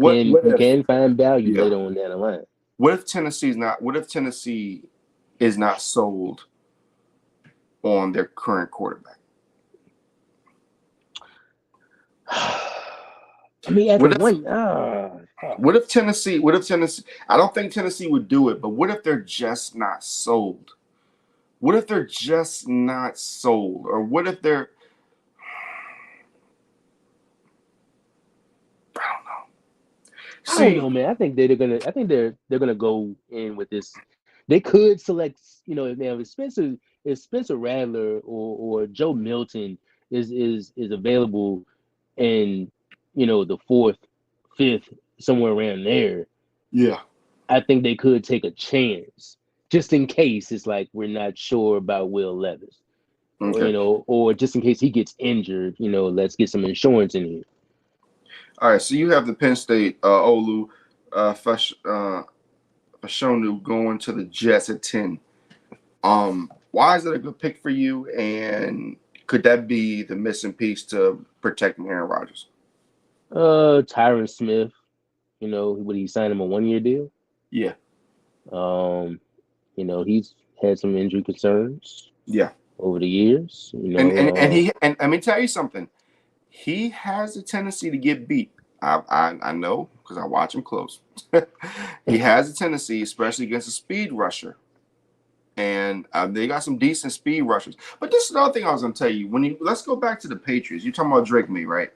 can find value later on down the line. What if Tennessee is not sold on their current quarterback? I mean, what if Tennessee? I don't think Tennessee would do it, but what if they're just not sold? What if they're just not sold, or what if they're? I don't know, man. I think they're gonna go in with this. They could select, if Spencer Rattler or Joe Milton is available in the 4th, 5th, somewhere around there. Yeah, I think they could take a chance just in case it's like we're not sure about Will Levis, okay. or just in case he gets injured. Let's get some insurance in here. All right, so you have the Penn State Olu Fashanu going to the Jets at 10. Why is that a good pick for you? And could that be the missing piece to protecting Aaron Rodgers? Tyron Smith, would he sign him a 1-year deal? Yeah. He's had some injury concerns. Yeah. Over the years, and let me tell you something. He has a tendency to get beat. I know because I watch him close. He has a tendency, especially against a speed rusher. And they got some decent speed rushers. But this is another thing I was going to tell you. Let's go back to the Patriots. You're talking about Drake May, right?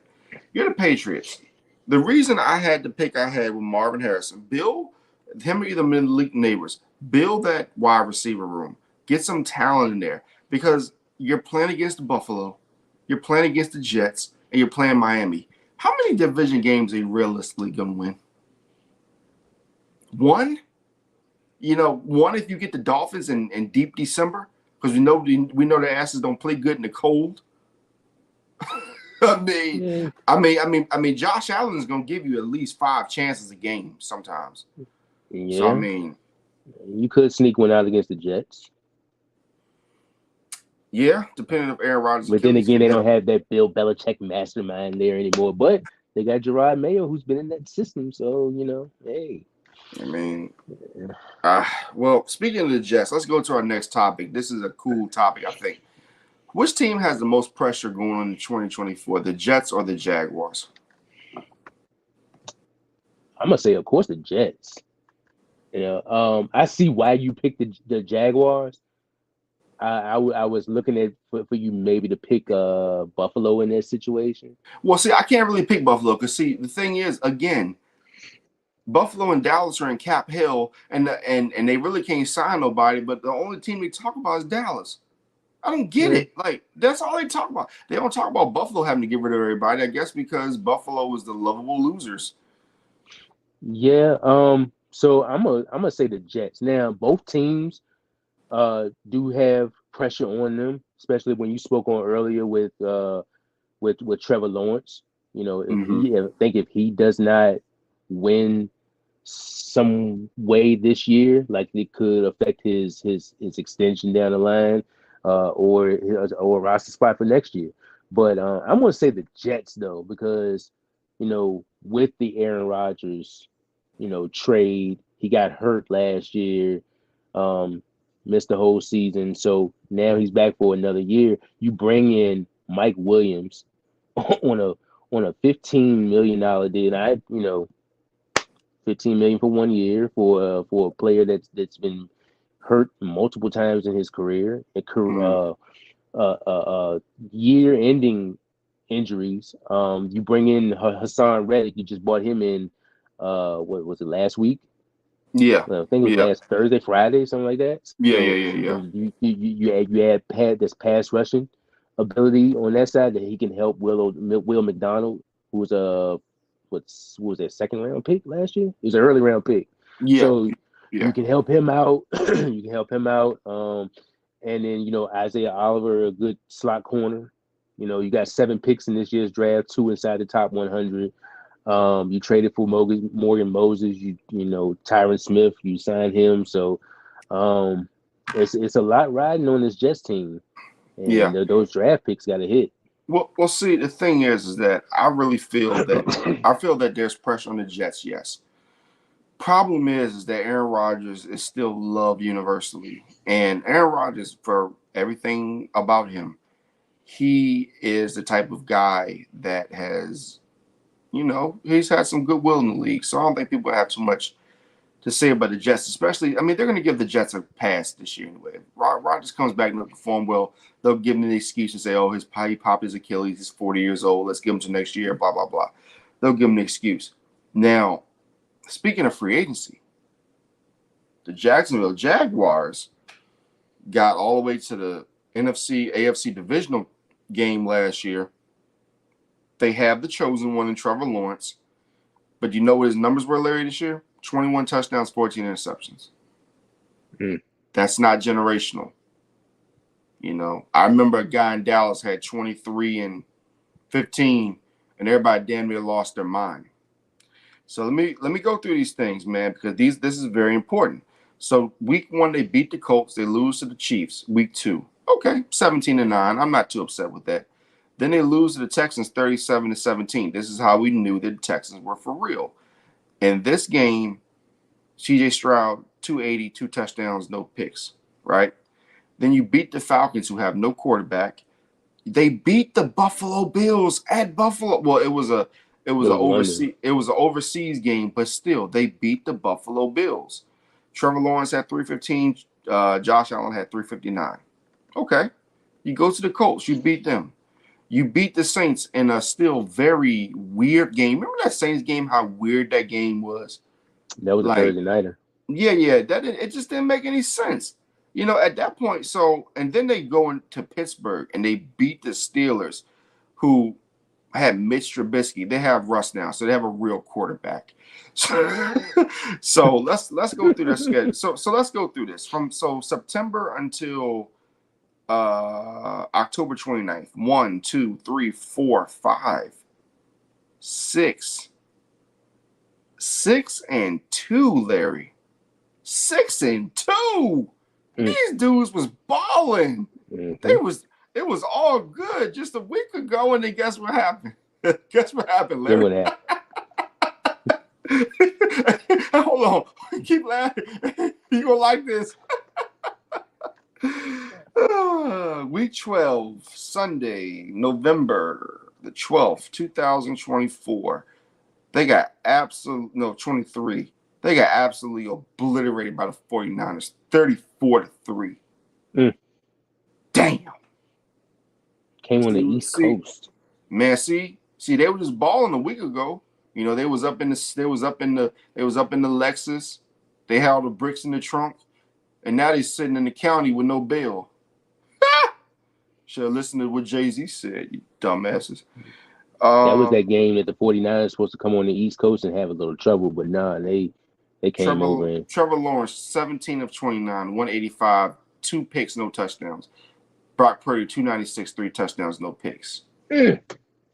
You're the Patriots. The reason I had the pick I had with Marvin Harrison, him or either Malik Neighbors, build that wide receiver room. Get some talent in there because you're playing against the Buffalo, you're playing against the Jets, and you're playing Miami. How many division games are you realistically gonna win? One? One if you get the Dolphins in deep December, because we know their asses don't play good in the cold. I mean, Yeah, Josh Allen is gonna give you at least 5 chances a game sometimes. So I yeah. mean, You could sneak one out against the Jets. yeah, depending if Aaron Rodgers' But then Achilles again, can they heal. don't have that Bill Belichick mastermind there anymore. But they got Gerard Mayo, who's been in that system. So, hey. I mean, uh, well, speaking of the Jets, let's go to our next topic. This is a cool topic, I think. Which team has the most pressure going on in 2024, the Jets or the Jaguars? I'm going to say, of course, the Jets. I see why you picked the Jaguars. I was looking at for you maybe to pick Buffalo in that situation. Well, see, I can't really pick Buffalo because, see, the thing is, again, Buffalo and Dallas are in Cap Hill, and they really can't sign nobody. But the only team they talk about is Dallas. I don't get Yeah. it. Like that's all they talk about. They don't talk about Buffalo having to get rid of everybody. I guess because Buffalo is the lovable losers. Yeah. So I'm gonna say the Jets. Now both teams do have pressure on them, especially when you spoke on earlier with Trevor Lawrence. Mm-hmm. If he does not win some way this year, like it could affect his extension down the line, or a roster spot for next year. But I'm gonna say the Jets though, because with the Aaron Rodgers, trade, he got hurt last year, um, missed the whole season, so now he's back for another year. You bring in Mike Williams on a $15 million deal. I 15 million for 1 year for a player that's been hurt multiple times in his career, Mm-hmm. year-ending injuries. You bring in Hassan Reddick. You just bought him in. What was it last week? Yeah. I think it was Yeah. last Thursday, Friday, something like that. Yeah. Yeah. So Yeah. Yeah. you add this pass rushing ability on that side that he can help Will McDonald, who was a what was that, second round pick last year? It was an early round pick. Yeah. So Yeah. you can help him out. You can help him out. And then Isaiah Oliver, a good slot corner. You got 7 picks in this year's draft, 2 inside the top 100. You traded for Morgan Moses. Tyron Smith. You signed him. So um, it's a lot riding on this Jets team, Yeah. and those draft picks got to hit. Well. See, the thing is that I feel that there's pressure on the Jets. Yes. Problem is that Aaron Rodgers is still loved universally, and Aaron Rodgers, for everything about him, he is the type of guy that he's had some goodwill in the league. So I don't think people have too much to say about the Jets, especially. I mean, they're going to give the Jets a pass this year anyway. If Rodgers comes back and perform well, they'll give him the excuse and say, "Oh, he popped his Achilles. He's 40 years old. Let's give him to next year." Blah blah blah. They'll give him the excuse. Now, speaking of free agency, the Jacksonville Jaguars got all the way to the NFC AFC divisional game last year. They have the chosen one in Trevor Lawrence. But you know what his numbers were, Larry, this year? 21 touchdowns, 14 interceptions. Mm. That's not generational. I remember a guy in Dallas had 23 and 15, and everybody damn near lost their mind. So let me go through these things, man, because this is very important. So week 1 they beat the Colts, they lose to the Chiefs. Week 2, okay, 17-9. I'm not too upset with that. Then they lose to the Texans 37-17. This is how we knew that the Texans were for real. In this game, CJ Stroud 280, 2 touchdowns, no picks, right? Then you beat the Falcons, who have no quarterback. They beat the Buffalo Bills at Buffalo. Well, It was London. it was an overseas game, but still they beat the Buffalo Bills. Trevor Lawrence had 315. Josh Allen had 359. Okay, you go to the Colts, you beat them. You beat the Saints in a still very weird game. Remember that Saints game? How weird that game was. That was a Like, Thursday nighter. yeah, it just didn't make any sense. At that point. So, and then they go into Pittsburgh and they beat the Steelers, who I had Mitch Trubisky. They have Russ now, so they have a real quarterback. So let's go through their schedule. So let's go through this from September until October 29th. 1, 2, 3, 4, 5, 6. 6-2, Larry. 6-2. These dudes was balling. Mm-hmm. It was all good just a week ago, and then guess what happened? Guess what happened, Then Larry? what happened? Hold on. Keep laughing. You gonna like this. Week 12, Sunday, November the 12th, 2024. They got 23. They got absolutely obliterated by the 49ers, 34-3. Damn. Came on the East Coast. Man, see, they were just balling a week ago. You know, they was up in the Lexus. They had all the bricks in the trunk, and now they sitting in the county with no bail. Should have listened to what Jay-Z said, you dumbasses. That was that game that the 49ers supposed to come on the East Coast and have a little trouble, but nah, they came over. And Trevor Lawrence, 17 of 29, 185, 2 picks, no touchdowns. Brock Purdy, 296, 3 touchdowns, no picks. Then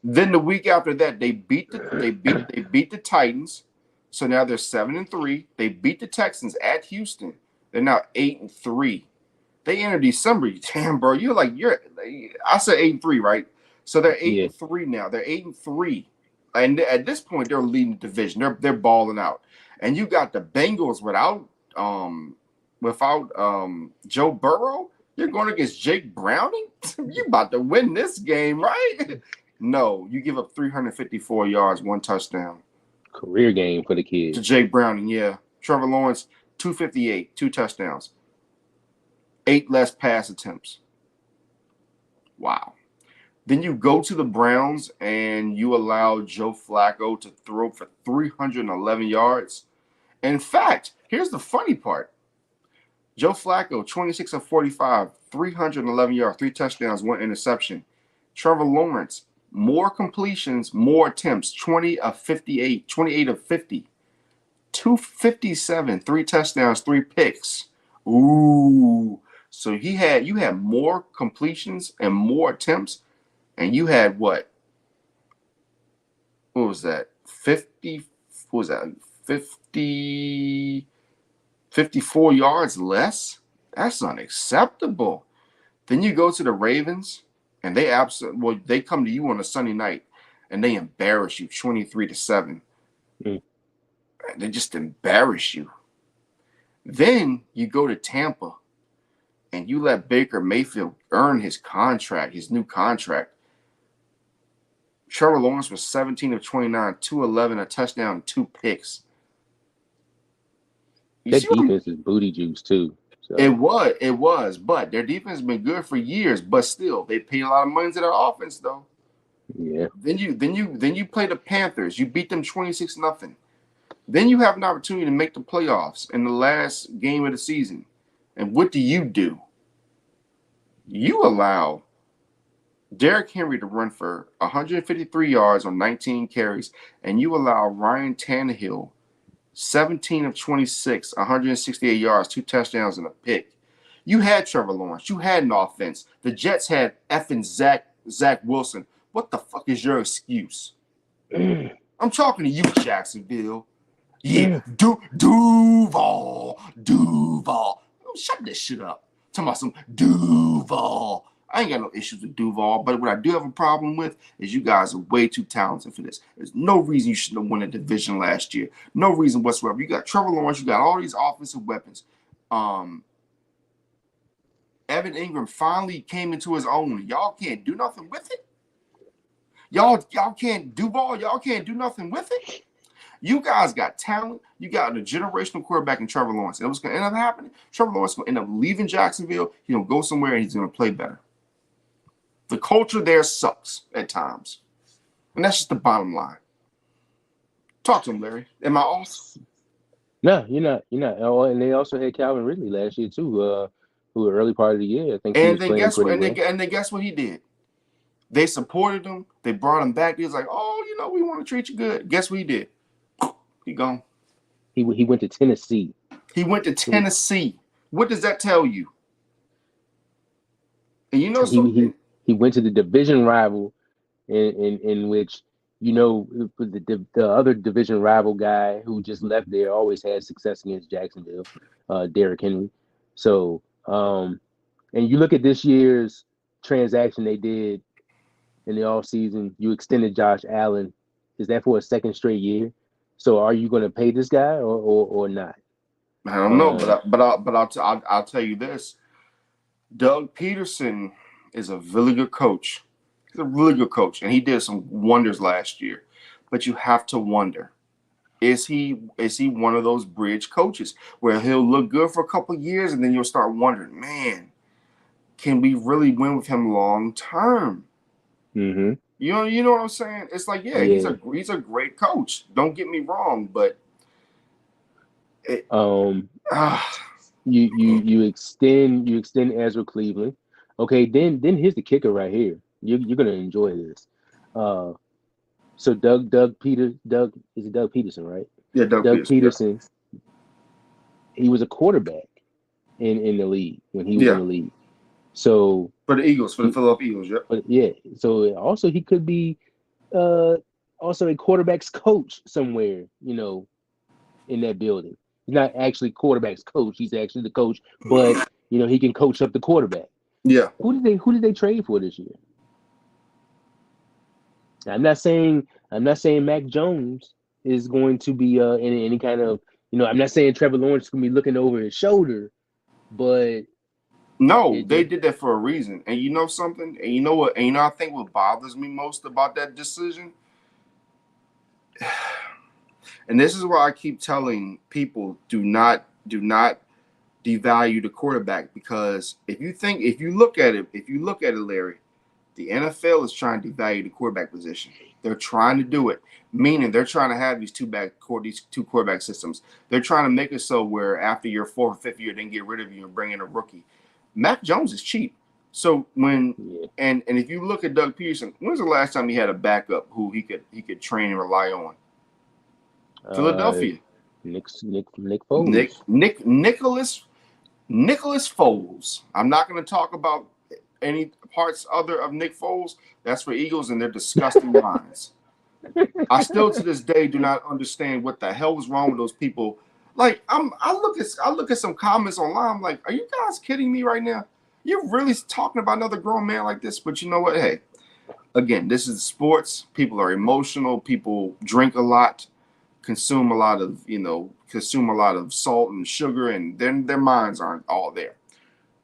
the week after that, they beat the Titans. So now they're 7-3. They beat the Texans at Houston. They're now 8-3. They enter December. Damn, bro, I said 8-3, right? So they're 8-3 now. They're 8-3, and at this point, they're leading the division. They're balling out. And you got the Bengals without Joe Burrow. You're going against Jake Browning. You about to win this game, right? No, you give up 354 yards, 1 touchdown. Career game for the kid. To Jake Browning, yeah. Trevor Lawrence, 258, 2 touchdowns, 8 less pass attempts. Wow. Then you go to the Browns and you allow Joe Flacco to throw for 311 yards. In fact, here's the funny part. Joe Flacco, 26 of 45, 311 yards, 3 touchdowns, 1 interception. Trevor Lawrence, more completions, more attempts, 28 of 50, 257, 3 touchdowns, 3 picks. Ooh. So you had more completions and more attempts, and you had what? What was that? 50, what was that? 54 yards less? That's unacceptable. Then you go to the Ravens, and they come to you on a Sunday night, and they embarrass you 23-7. They just embarrass you. Then you go to Tampa, and you let Baker Mayfield earn his new contract. Trevor Lawrence was 17 of 29, 211, a touchdown, 2 picks. That defense is booty juice too. So. It was, but their defense has been good for years. But still, they paid a lot of money to their offense, though. Yeah. Then you play the Panthers. You beat them 26-0. Then you have an opportunity to make the playoffs in the last game of the season. And what do? You allow Derrick Henry to run for 153 yards on 19 carries, and you allow Ryan Tannehill 17 of 26, 168 yards, 2 touchdowns, and a pick. You had Trevor Lawrence. You had an offense. The Jets had effing Zach Wilson. What the fuck is your excuse? I'm talking to you, Jacksonville. Yeah, Duval. Shut this shit up. Talking about some Duval. I ain't got no issues with Duval, but what I do have a problem with is you guys are way too talented for this. There's no reason you shouldn't have won a division last year. No reason whatsoever. You got Trevor Lawrence. You got all these offensive weapons. Evan Ingram finally came into his own. Y'all can't do nothing with it. Y'all can't Duval. Y'all can't do nothing with it. You guys got talent. You got a generational quarterback in Trevor Lawrence. And what's going to end up happening? Trevor Lawrence is going to end up leaving Jacksonville. He's going to go somewhere and he's going to play better. The culture there sucks at times. And that's just the bottom line. Talk to him, Larry. Am I off? No, you're not. Oh, and they also had Calvin Ridley last year, too, who early part of the year. I think and then guess what he did? They supported him They brought him back. He was like, "Oh, we want to treat you good." Guess what he did? He gone. He went to Tennessee. He went to Tennessee. What does that tell you? And you know something? He went to the division rival in which the other division rival guy who just left there always had success against Jacksonville, Derrick Henry. So and you look at this year's transaction they did in the offseason, you extended Josh Allen. Is that for a second straight year? So are you going to pay this guy or not? I don't know, but I'll tell you this: Doug Peterson is a really good coach. He's a really good coach, and he did some wonders last year. But you have to wonder: is he one of those bridge coaches where he'll look good for a couple of years, and then you'll start wondering, man, can we really win with him long term? Mm-hmm. You know what I'm saying? It's like, yeah, he's a great coach. Don't get me wrong, but you extend Ezra Cleveland. Okay, then here's the kicker right here. You're gonna enjoy this. So Doug Peterson, right? Yeah, Doug Peterson. Yeah. He was a quarterback in the league when he was in the league. So for the Eagles, for the Philadelphia Eagles, yep. But yeah, so also he could be also a quarterback's coach somewhere, in that building. He's not actually quarterback's coach. He's actually the coach, but he can coach up the quarterback. Yeah. Who did they trade for this year? I'm not saying Mac Jones is going to be in any kind of I'm not saying Trevor Lawrence is going to be looking over his shoulder, but no, they did that for a reason. And you know something? And you know what? And I think what bothers me most about that decision. And this is why I keep telling people do not devalue the quarterback, because if you look at it, Larry, the NFL is trying to devalue the quarterback position. They're trying to do it, meaning they're trying to have these two quarterback systems. They're trying to make it so where after your fourth or fifth year, they can get rid of you and bring in a rookie. Mac Jones is cheap. So and if you look at Doug Peterson, when's the last time he had a backup who he could train and rely on? Philadelphia. Nick Foles. Nicholas Foles. I'm not going to talk about any parts other of Nick Foles. That's for Eagles and their disgusting minds. I still to this day do not understand what the hell was wrong with those people. Like I look at some comments online. I'm like, are you guys kidding me right now? You're really talking about another grown man like this? But you know what? Hey, again, this is sports. People are emotional. People drink a lot, consume a lot of salt and sugar, and then their minds aren't all there.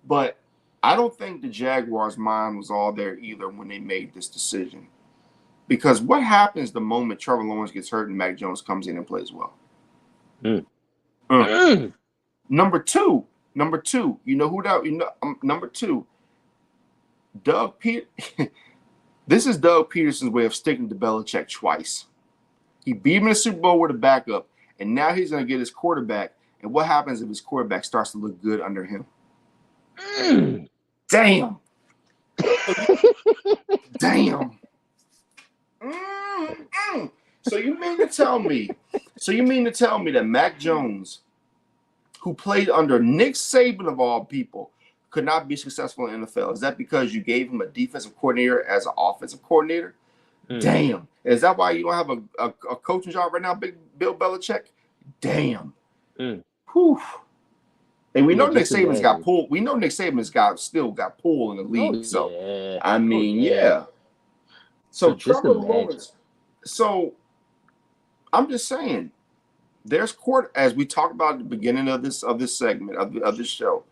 But I don't think the Jaguars' mind was all there either when they made this decision. Because what happens the moment Trevor Lawrence gets hurt and Mac Jones comes in and plays well? Number two, you know who that? Number two, This is Doug Peterson's way of sticking to Belichick twice. He beat him in the Super Bowl with a backup, and now he's going to get his quarterback. And what happens if his quarterback starts to look good under him? Damn. Damn. So you mean to tell me that Mac Jones, who played under Nick Saban of all people, could not be successful in the NFL? Is that because you gave him a defensive coordinator as an offensive coordinator? Damn. Is that why you don't have a coaching job right now, Big Bill Belichick? Damn. Whew. And we know Nick Saban's got pull. We know Nick Saban's still got pull in the league. So I mean, yeah. So Trevor Lawrence. So I'm just saying, there's as we talked about at the beginning of this segment of this show,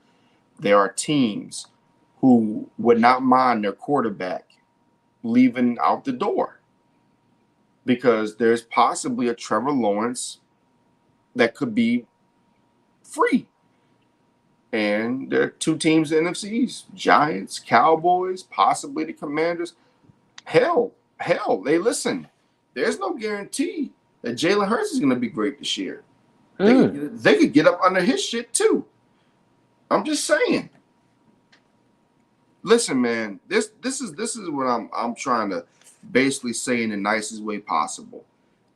there are teams who would not mind their quarterback leaving out the door because there's possibly a Trevor Lawrence that could be free. And there are two teams in the NFC East, Giants, Cowboys, possibly the Commanders. Hell, they listen. There's no guarantee that Jalen Hurts is going to be great this year. They could get up under his shit too. I'm just saying. Listen, man, this is what I'm trying to basically saying the nicest way possible.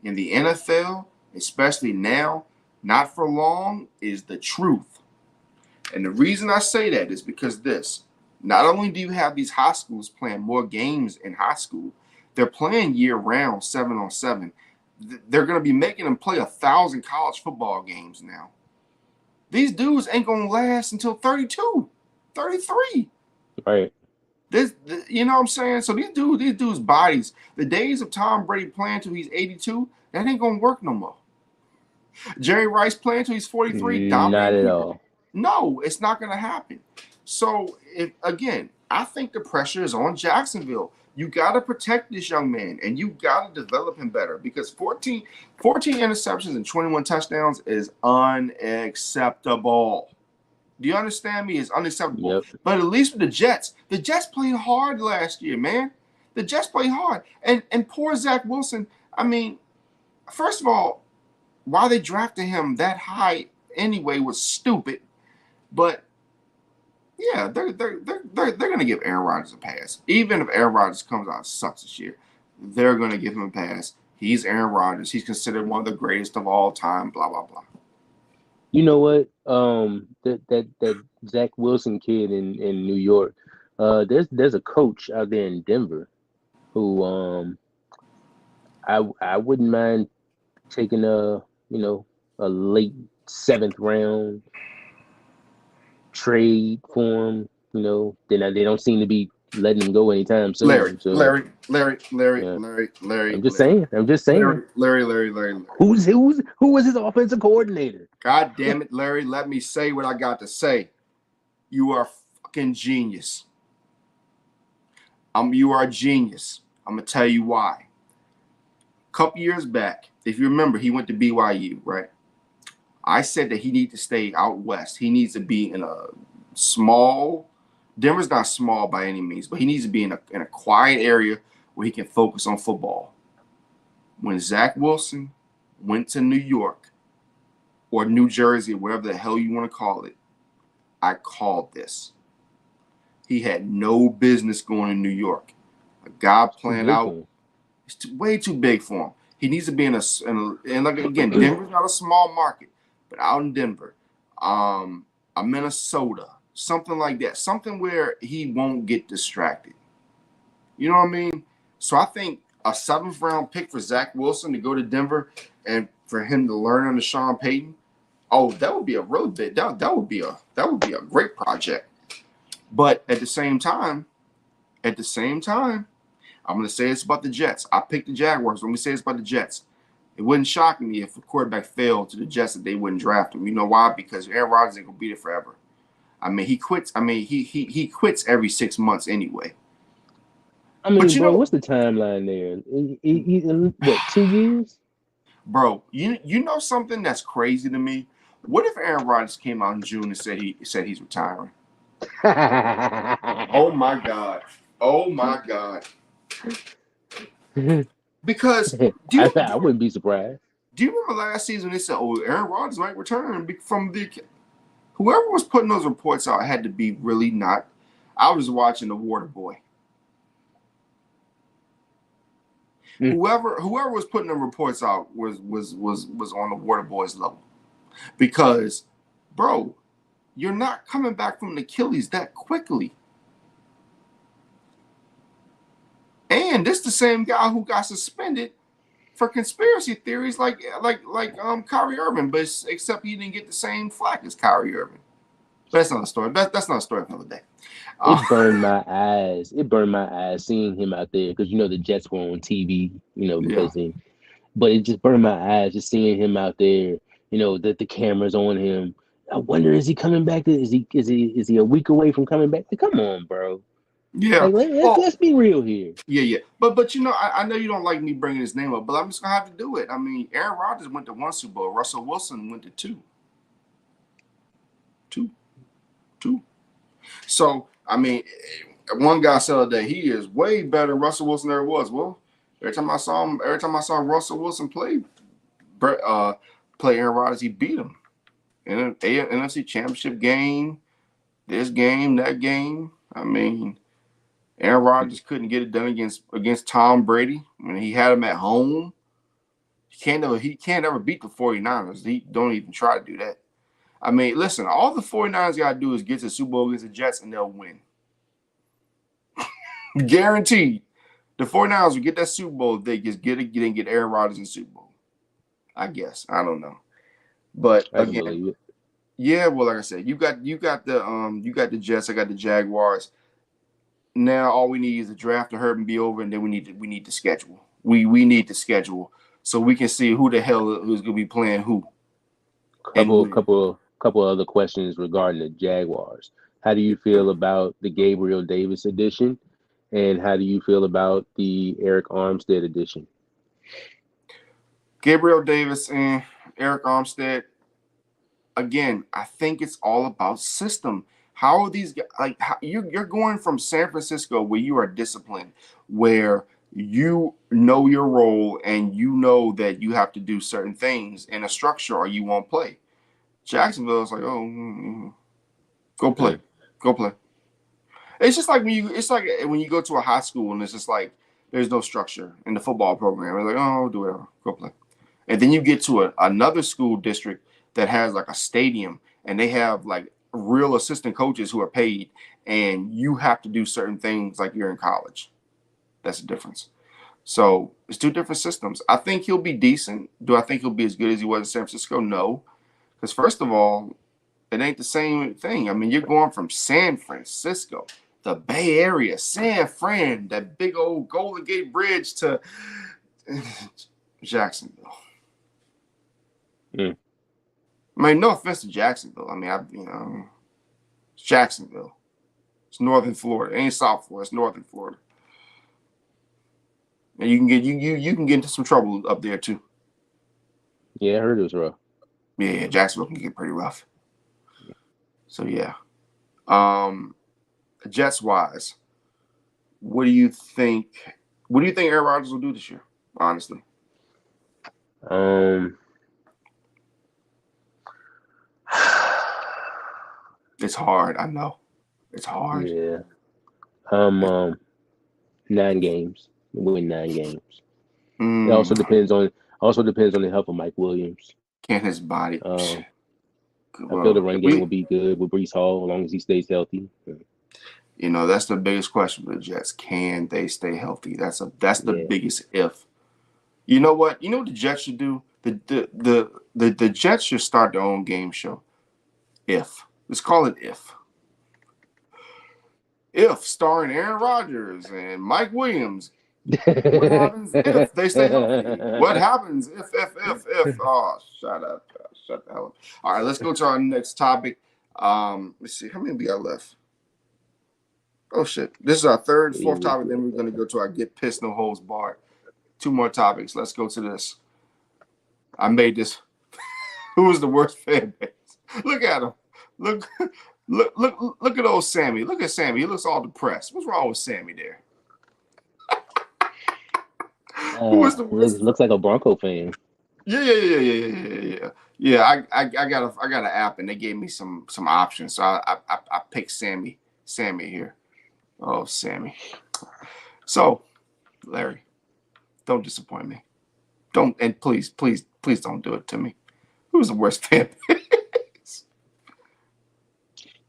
In the NFL, especially now, not for long, is the truth. And the reason I say that is because this. Not only do you have these high schools playing more games in high school, they're playing year round, 7-on-7. They're going to be making them play 1,000 college football games now. These dudes ain't going to last until 32, 33. Right. You know what I'm saying? So these dudes' bodies, the days of Tom Brady playing till he's 82, that ain't going to work no more. Jerry Rice playing till he's 43, Not at people. all. No, it's not going to happen. So, I think the pressure is on Jacksonville. You got to protect this young man, and you got to develop him better because 14 interceptions and 21 touchdowns is unacceptable. Do you understand me? It's unacceptable. Yep. But at least with the Jets played hard last year, man. The Jets played hard. And poor Zach Wilson, I mean, first of all, why they drafted him that high anyway was stupid. But yeah, they're gonna give Aaron Rodgers a pass. Even if Aaron Rodgers comes out and sucks this year, they're gonna give him a pass. He's Aaron Rodgers. He's considered one of the greatest of all time. Blah blah blah. You know what? That Zach Wilson kid in New York. There's a coach out there in Denver who I wouldn't mind taking a late 7th round trade for him. They don't seem to be letting him go anytime soon. Larry. Yeah. I'm just saying. Larry. Who was his offensive coordinator? God damn it, Larry. Let me say what I got to say. You are fucking genius. You are a genius. I'm gonna tell you why. A couple years back, if you remember, he went to BYU, right? I said that he needs to stay out west. He needs to be in a small. Denver's not small by any means, but he needs to be in a quiet area where he can focus on football. When Zach Wilson went to New York or New Jersey, whatever the hell you want to call it, I called this. He had no business going to New York. A guy playing out, it's way too big for him. He needs to be in a and like again, Denver's not a small market, but out in Denver, a Minnesota, something like that, something where he won't get distracted. You know what I mean? So I think a 7th round pick for Zach Wilson to go to Denver and for him to learn under Sean Payton, oh, that would be a real bit. That would be a great project. But at the same time, I'm going to say it's about the Jets. I picked the Jaguars. Let me say it's about the Jets. It wouldn't shock me if a quarterback failed to the Jets that they wouldn't draft him. You know why? Because Aaron Rodgers ain't going to be there forever. I mean, he quits. I mean, he quits every 6 months anyway. I mean, bro, what's the timeline there? What, 2 years? Bro, you know something that's crazy to me? What if Aaron Rodgers came out in June and said he's retiring? Oh my God. Because I wouldn't be surprised. Do you remember last season they said, "Oh, Aaron Rodgers might return from the"? Whoever was putting those reports out had to be really not. I was watching The Water Boy. Whoever was putting the reports out was on the Water Boy's level, because, bro, you're not coming back from the Achilles that quickly. And this the same guy who got suspended for conspiracy theories like Kyrie Irving, but except he didn't get the same flack as Kyrie Irving. But that's not a story. That's not a story for another day. It burned my eyes. It burned my eyes seeing him out there because the Jets were on TV. Because but it just burned my eyes just seeing him out there. That the camera's on him. I wonder, is he coming back? Is he a week away from coming back? Like, come on, bro. Yeah. Let's be real here. Yeah. But I know you don't like me bringing his name up, but I'm just gonna have to do it. I mean, Aaron Rodgers went to 1 Super Bowl. Russell Wilson went to 2. Two. So I mean, one guy said that he is way better than Russell Wilson ever was. Well, every time I saw Russell Wilson play Aaron Rodgers, he beat him in an NFC Championship game, this game, that game. I mean. Aaron Rodgers couldn't get it done against Tom Brady when he had him at home. He can't ever beat the 49ers. He don't even try to do that. I mean, listen, all the 49ers got to do is get to the Super Bowl against the Jets and they'll win. Guaranteed. The 49ers will get that Super Bowl if they just get Aaron Rodgers in the Super Bowl. I guess. I don't know. But again, yeah, well, like I said, you got the Jets, I got the Jaguars. Now all we need is the draft to hurt and be over, and then we need to schedule. We need to schedule so we can see who the hell who's gonna be playing who. Couple other questions regarding the Jaguars. How do you feel about the Gabriel Davis edition, and how do you feel about the Eric Armstead edition? Gabriel Davis and Eric Armstead. Again, I think it's all about system. How are these guys you're going from San Francisco where you are disciplined, where you know your role and you know that you have to do certain things in a structure or you won't play. Jacksonville is like, go play. It's just like when you go to a high school and it's just like there's no structure in the football program. It's like, do whatever, go play. And then you get to another school district that has like a stadium and they have like real assistant coaches who are paid, and you have to do certain things like you're in college. That's the difference. So it's two different systems. I think he'll be decent. Do I think he'll be as good as he was in San Francisco? No. Because first of all, it ain't the same thing. I mean, you're going from San Francisco, the Bay Area, San Fran, that big old Golden Gate Bridge, to Jacksonville. Mm. I mean, no offense to Jacksonville. I mean, it's Jacksonville. It's northern Florida. It ain't South Florida. It's northern Florida. And you can get into some trouble up there too. Yeah, I heard it was rough. Yeah, Jacksonville can get pretty rough. So yeah. Jets wise, what do you think Aaron Rodgers will do this year? Honestly. It's hard. I know. It's hard. Yeah. 9 games. We'll win 9 games. It also depends on the health of Mike Williams. Can his body? I feel the run game will be good with Breece Hall as long as he stays healthy. You know, that's the biggest question for the Jets. Can they stay healthy? That's the biggest if. You know what? You know what the Jets should do? The Jets should start their own game show. If. Let's call it If. If, starring Aaron Rodgers and Mike Williams. What happens if they stay healthy? What happens if? Oh, shut up. Shut the hell up. All right, let's go to our next topic. Let's see. How many we got left? Oh, shit. This is our fourth topic. Then we're going to go to our Get Pissed No Holds Barred. 2 more topics. Let's go to this. I made this. Who is the worst fan base? Look at him. Look at old Sammy. Look at Sammy. He looks all depressed. What's wrong with Sammy there? Who is the worst? Looks like a Bronco fan. Yeah. I got an app and they gave me some options, so I picked Sammy here. Oh, Sammy. So, Larry, don't disappoint me. Please don't do it to me. Who's the worst fan base?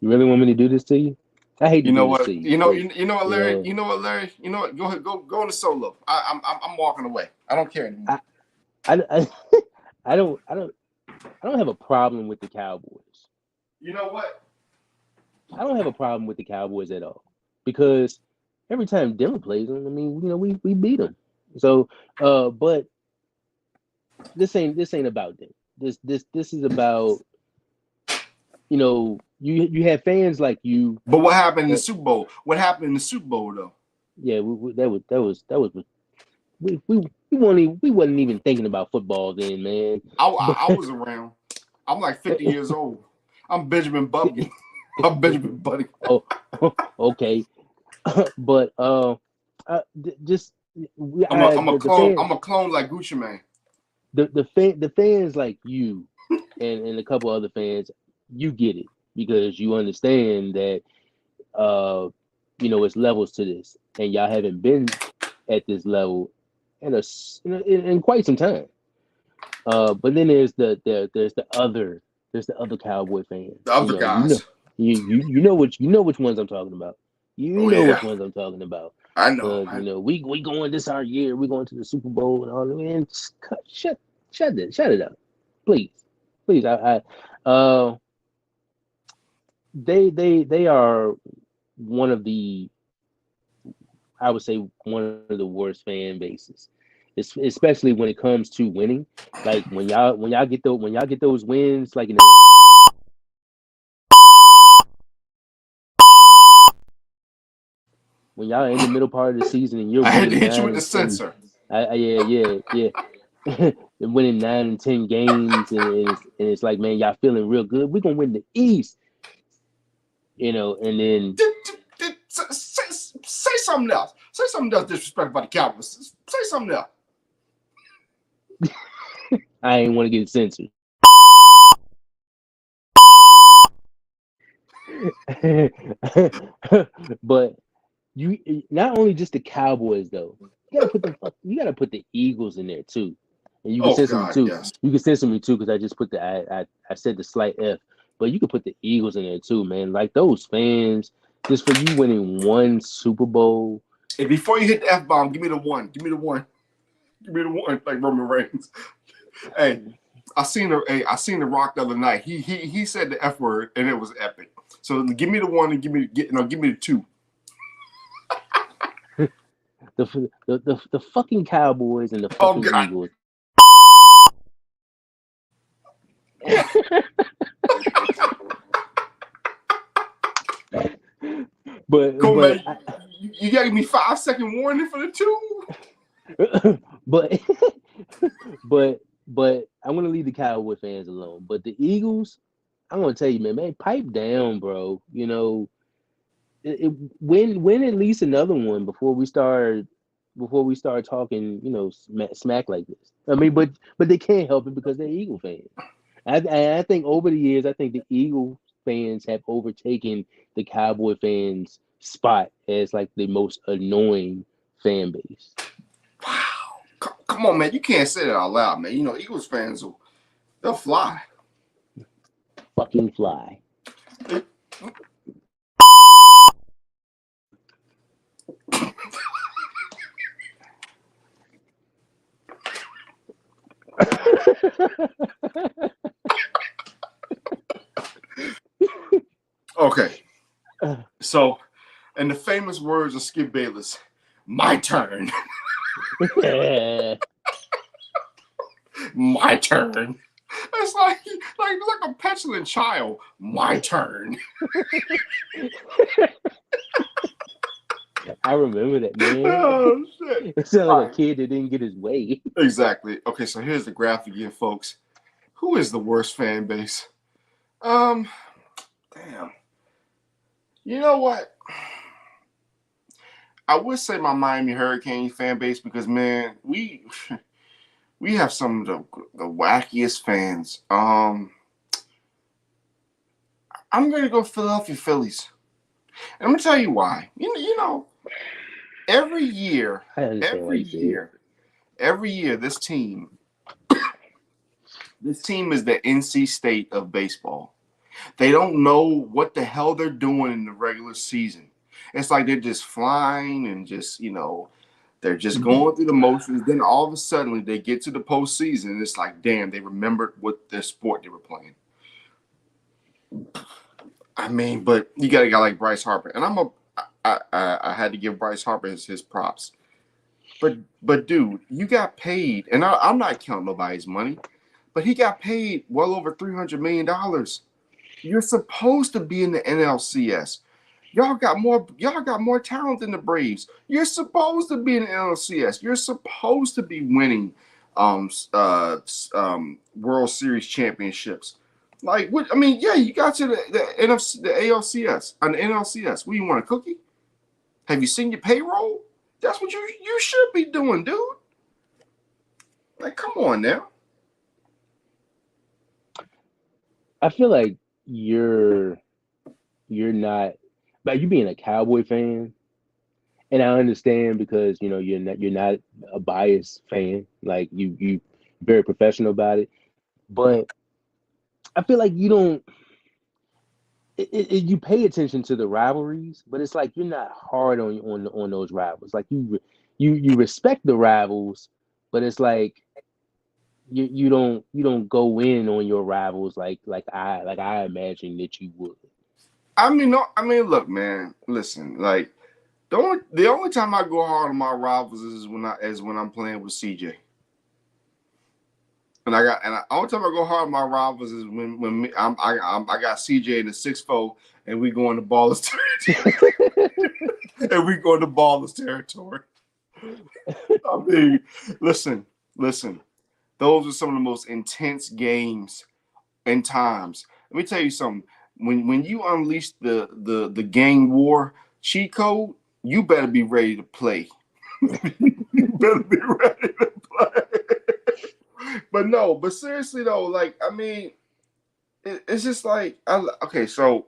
You really want me to do this to you? I hate to you know do what this to you know what, Larry. Yeah. You know what, Larry. You know what? Go ahead. Go on the solo. I'm walking away. I don't care anymore. I don't have a problem with the Cowboys. You know what? I don't have a problem with the Cowboys at all because every time Denver plays them, I mean, we beat them. So, but this ain't about them. This is about, you have fans like you. But what happened in the Super Bowl? What happened in the Super Bowl though? Yeah, we wasn't even thinking about football then, man. I was around. I'm like 50 years old. I'm Benjamin Button. I'm Benjamin Button. Oh, okay. But I'm a clone. I'm a clone like Gucci Mane. The fans like you and a couple other fans, you get it because you understand that it's levels to this, and y'all haven't been at this level in quite some time. But then there's the other Cowboy fans. The other guys. You know which ones I'm talking about. You Oh know which yeah, ones I'm talking about. I know. We going this our year. We going to the Super Bowl and all that. Man, shut it up, please, please. They are one of the, I would say, one of the worst fan bases. Especially when it comes to winning. Like when y'all get those wins, like in the when y'all in the middle part of the season and you're I had to winning hit you nine with the and ten, sensor. yeah, and winning 9 and 10 games, and it's like, man, y'all feeling real good. We're gonna win the East, and then Say something else. Say something else disrespectful about the Cowboys. Say something else. I ain't want to get censored. But you not only just the Cowboys though. You gotta put the Eagles in there too. And you can Oh censor me God, too. yes. You can censor me too because I just put I said the slight F. But you can put the Eagles in there too, man. Like those fans, just for you winning one Super Bowl. And before you hit the F-bomb, give me the one. Give me the one. Give me the one, like Roman Reigns. Hey, I seen the Rock the other night. He said the F word and it was epic. So give me the one and give me the two. The fucking Cowboys and the Oh fucking God. Eagles. but Cool, but man. You gotta give me 5-second warning for the two. but but I'm gonna leave the Cowboy fans alone. But the Eagles, I'm gonna tell you, man, pipe down, bro. Win at least another one before we start talking, smack like this. I mean, but they can't help it because they're Eagle fans. I think over the years, I think the Eagle fans have overtaken the Cowboy fans spot as like the most annoying fan base. Wow. Come on, man. You can't say that out loud, man. Eagles fans they'll fly. Fucking fly. Okay. So, in the famous words of Skip Bayless, my turn. My turn. It's like a petulant child. My turn. I remember that, man. Oh shit! It sounded like All a right. kid that didn't get his way. Exactly. Okay, so here's the graph again, folks. Who is the worst fan base? Damn. You know what? I would say my Miami Hurricane fan base because man, we have some of the wackiest fans. I'm gonna go Philadelphia Phillies. And I'm gonna tell you why. Every year, I understand why every you say it. year, every year, this team is the NC State of baseball. They don't know what the hell they're doing in the regular season. It's like they're just flying and they're just going through the motions. Then all of a sudden they get to the postseason and it's like, damn, they remembered what their sport they were playing. I mean, but you got a guy like Bryce Harper, and I had to give Bryce Harper his props. But dude, you got paid, and I'm not counting nobody's money, but he got paid well over $300 million. You're supposed to be in the NLCS. Y'all got more talent than the Braves. You're supposed to be in the NLCS. You're supposed to be winning World Series championships. Like what? I mean, yeah, you got to the NFC, the ALCS, and the NLCS. What, you want a cookie? Have you seen your payroll? That's what you should be doing, dude. Like, come on now. I feel like you're not. By you being a Cowboy fan, and I understand because you're not a biased fan, like you very professional about it, but I feel like you don't you pay attention to the rivalries, but it's like you're not hard on those rivals. Like you respect the rivals, but it's like you don't go in on your rivals like I imagine that you would. I mean, no, I mean, look, man, listen, like the only time I go hard on my rivals is when I'm playing with CJ. And the only time I go hard on my rivals is when I got CJ in the 6-4 and we go into ballers territory. And we go into ballers territory. I mean, listen. Those are some of the most intense games and times. Let me tell you something. When you unleash the gang war cheat code, you better be ready to play. You better be ready to play. But seriously though, like I mean, it's just like okay, so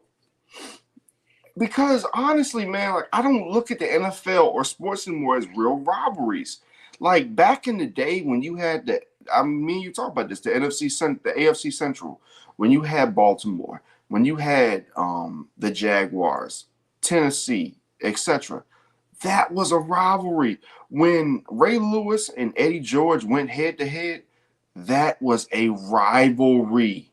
because honestly, man, like I don't look at the NFL or sports anymore as real rivalries. Like back in the day when you had I mean, you talk about this, the AFC Central, when you had Baltimore, when you had the Jaguars, Tennessee, etc. That was a rivalry. When Ray Lewis and Eddie George went head to head, that was a rivalry.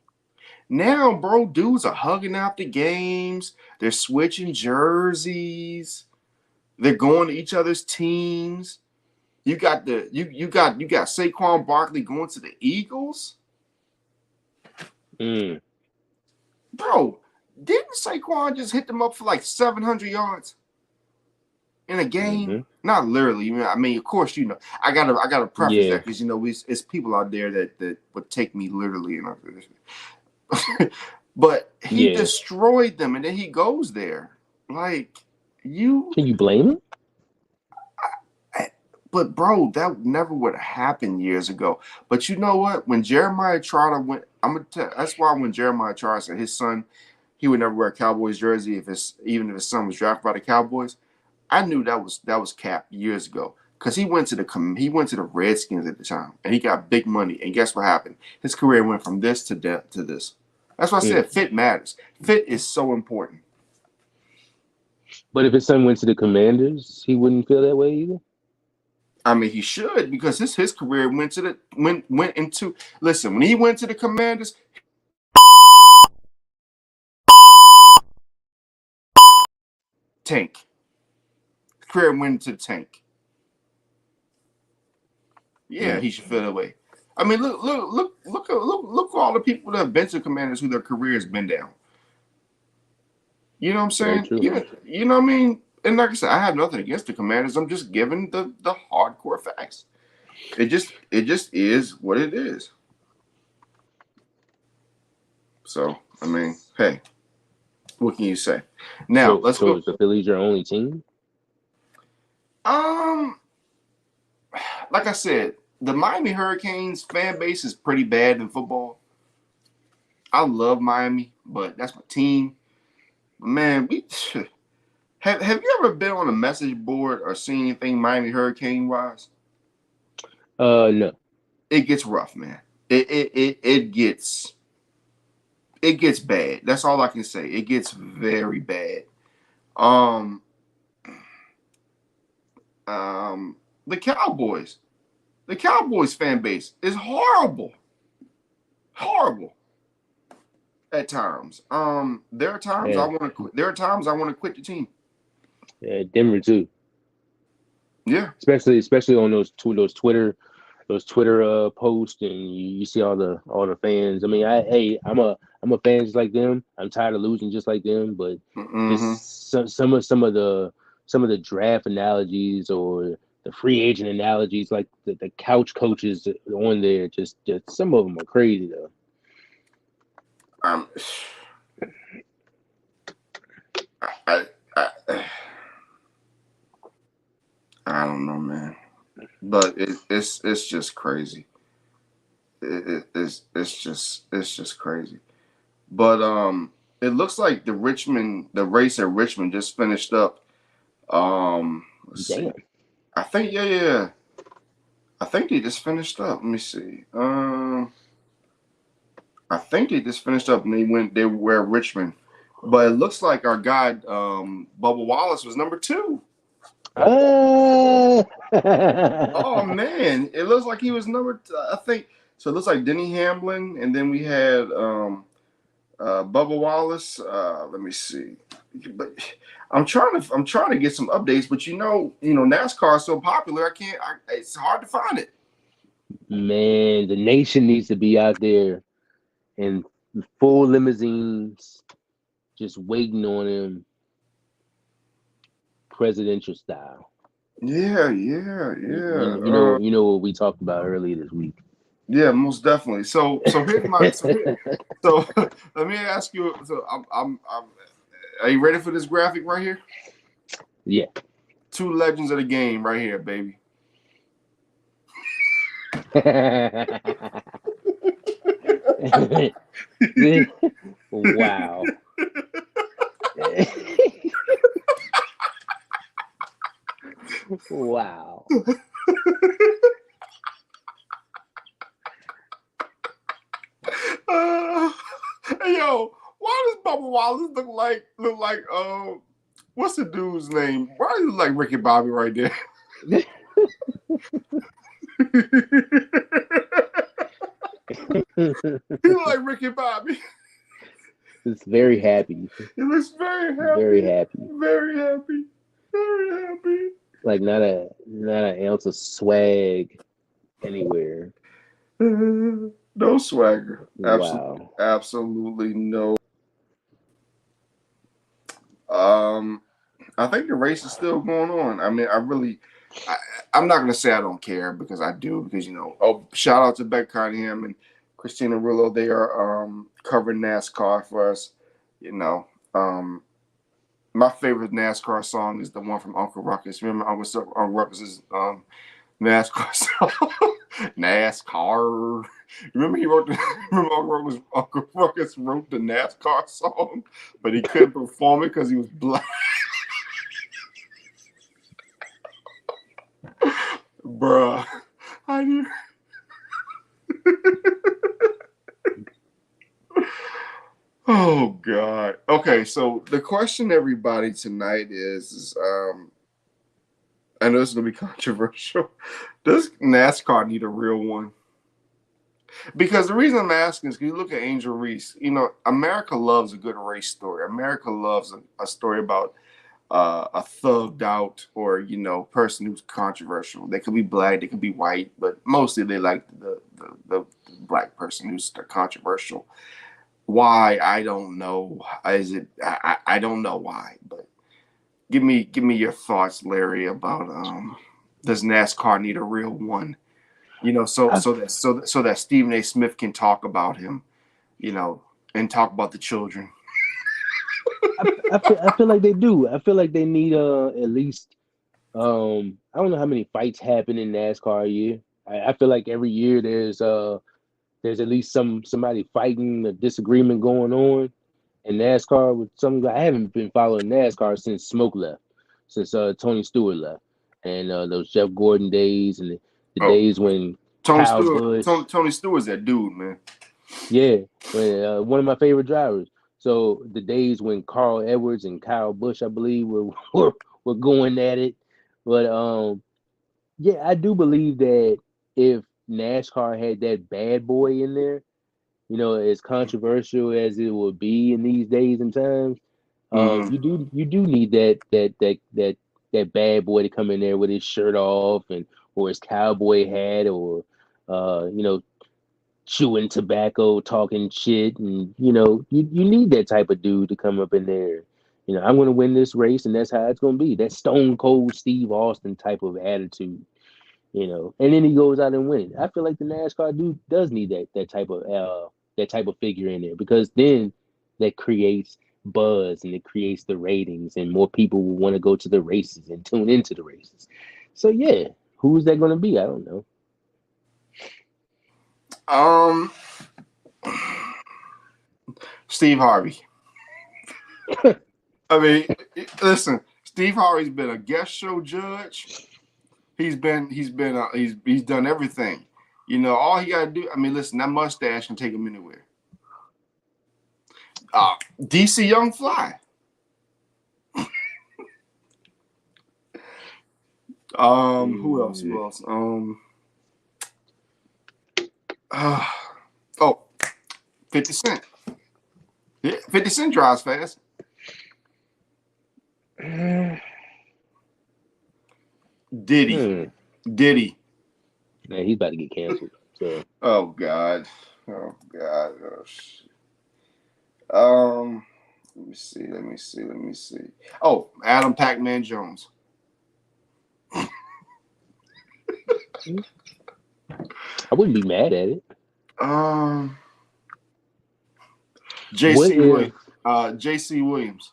Now, bro, dudes are hugging out the games. They're switching jerseys. They're going to each other's teams. You got Saquon Barkley going to the Eagles. Mm, Bro, didn't Saquon just hit them up for like 700 yards in a game? hmm Not literally. I mean, of course, I gotta preface Yeah, that because it's people out there that would take me literally. But he yeah. destroyed them, and then he goes there. Like you, Can you blame him? but bro, that never would have happened years ago. But you know what? When Jeremiah Trotter went, I'm gonna tell. That's why when Jeremiah Trotter said his son, he would never wear a Cowboys jersey even if his son was drafted by the Cowboys. I knew that was cap years ago because he went to the Redskins at the time and he got big money. And guess what happened? His career went from this to this. That's why I Mm. said fit matters. Fit is so important. But if his son went to the Commanders, he wouldn't feel that way either. I mean, he should because his career went into listen when he went to the Commanders tank. His career went into the tank. Yeah, Mm. he should feel that way. I mean, look at all the people that have been to Commanders who their career has been down. You know what I'm Very saying? true. Even you know what I mean. And like I said, I have nothing against the Commanders. I'm just giving the hardcore facts. It just is what it is. So I mean, hey, what can you say? Now So, let's so go. is the Phillies your only team? Um, like I said, the Miami Hurricanes fan base is pretty bad in football. I love Miami, but that's my team. Man, we have you ever been on a message board or seen anything Miami Hurricane wise? No. It gets rough, man. It gets bad. That's all I can say. It gets very bad. Um um the Cowboys. The Cowboys fan base is horrible. Horrible at times. There are times I Yeah, want to quit. There are times I want to quit the team. yeah, Denver too. Yeah. Especially on those Twitter posts, and you see all the fans. I mean, I'm a fan just like them. I'm tired of losing just like them. But Mm-hmm. just some of the draft analogies or the free agent analogies, like the couch coaches on there, just some of them are crazy though. Um, I, I I don't know, man. But it's just crazy. It's just crazy. But it looks like the race at Richmond just finished up. Let's see. Damn. I think yeah. I think they just finished up. Let me see. I think they just finished up and they were at Richmond. But it looks like our guy, Bubba Wallace, was number 2. Uh, Oh man, it looks like he was I think so. It looks like Denny Hamlin, and then we had Bubba Wallace. Let me see. But I'm trying to get some updates, but NASCAR is so popular. I can't. It's hard to find it. Man, the nation needs to be out there in full limousines, just waiting on him, presidential style. Yeah. You know what we talked about earlier this week. Yeah, most definitely. So here's my so let me ask you. So I'm are you ready for this graphic right here? Yeah. 2 legends of the game right here, baby. Wow. Wow. Yo, why does Bubba Wallace look like what's the dude's name? Why does he look like Ricky Bobby right there? He look like Ricky Bobby. It's very happy. He looks very happy. Very happy. Very happy. Very happy. Like not an ounce of swag anywhere. No swagger. Wow. Absolutely no. I think the race is still going on. I mean, I'm not gonna say I don't care because I do because shout out to Beck Cunningham and Christina Rillo. They are covering NASCAR for us. My favorite NASCAR song is the one from Uncle Ruckus. Remember Uncle Ruckus's NASCAR song? NASCAR. Remember Uncle Ruckus wrote the NASCAR song, but he couldn't perform it because he was black. Bruh. I knew. Oh God. Okay, so the question, everybody, tonight is I know this is gonna be controversial. Does NASCAR need a real one? Because the reason I'm asking is because you look at Angel Reese. America loves a good race story. America loves a story about a thugged out or person who's controversial. They could be black, they could be white, but mostly they like the black person who's controversial. Why? I don't know. I don't know why, but give me your thoughts, Larry, about does NASCAR need a real one? So that Stephen A. Smith can talk about him, and talk about the children. I feel like they do. I feel like they need at least I don't know how many fights happen in NASCAR a year. I feel like every year there's at least somebody fighting, a disagreement going on in NASCAR with some guy. I haven't been following NASCAR since Smoke left, since Tony Stewart left, and those Jeff Gordon days and the days when Kyle Busch. Tony Stewart's that dude, man. Yeah, one of my favorite drivers. So the days when Carl Edwards and Kyle Busch, I believe, were going at it. But yeah, I do believe that if NASCAR had that bad boy in there, as controversial as it would be in these days and times, Mm-hmm. you do need that bad boy to come in there with his shirt off or his cowboy hat or chewing tobacco, talking shit, and you need that type of dude to come up in there. I'm going to win this race, and that's how it's going to be. That Stone Cold Steve Austin type of attitude, and then he goes out and wins. I feel like the NASCAR dude does need that type of figure in there because then that creates buzz and it creates the ratings, and more people will want to go to the races and tune into the races. So yeah, who's that going to be? I don't know. Steve Harvey. I mean, listen, Steve Harvey's been a guest show judge. He's done everything. You know, all he got to do. I mean, listen, that mustache can take him anywhere. DC Young Fly. Who else? Who else? Oh, 50 Cent. Yeah, 50 Cent drives fast. Diddy. Diddy. Man, he's about to get canceled. So. Oh God. Oh God. Oh shit. Let me see. Let me see. Let me see. Oh, Adam Pac-Man Jones. I wouldn't be mad at it. JC Williams.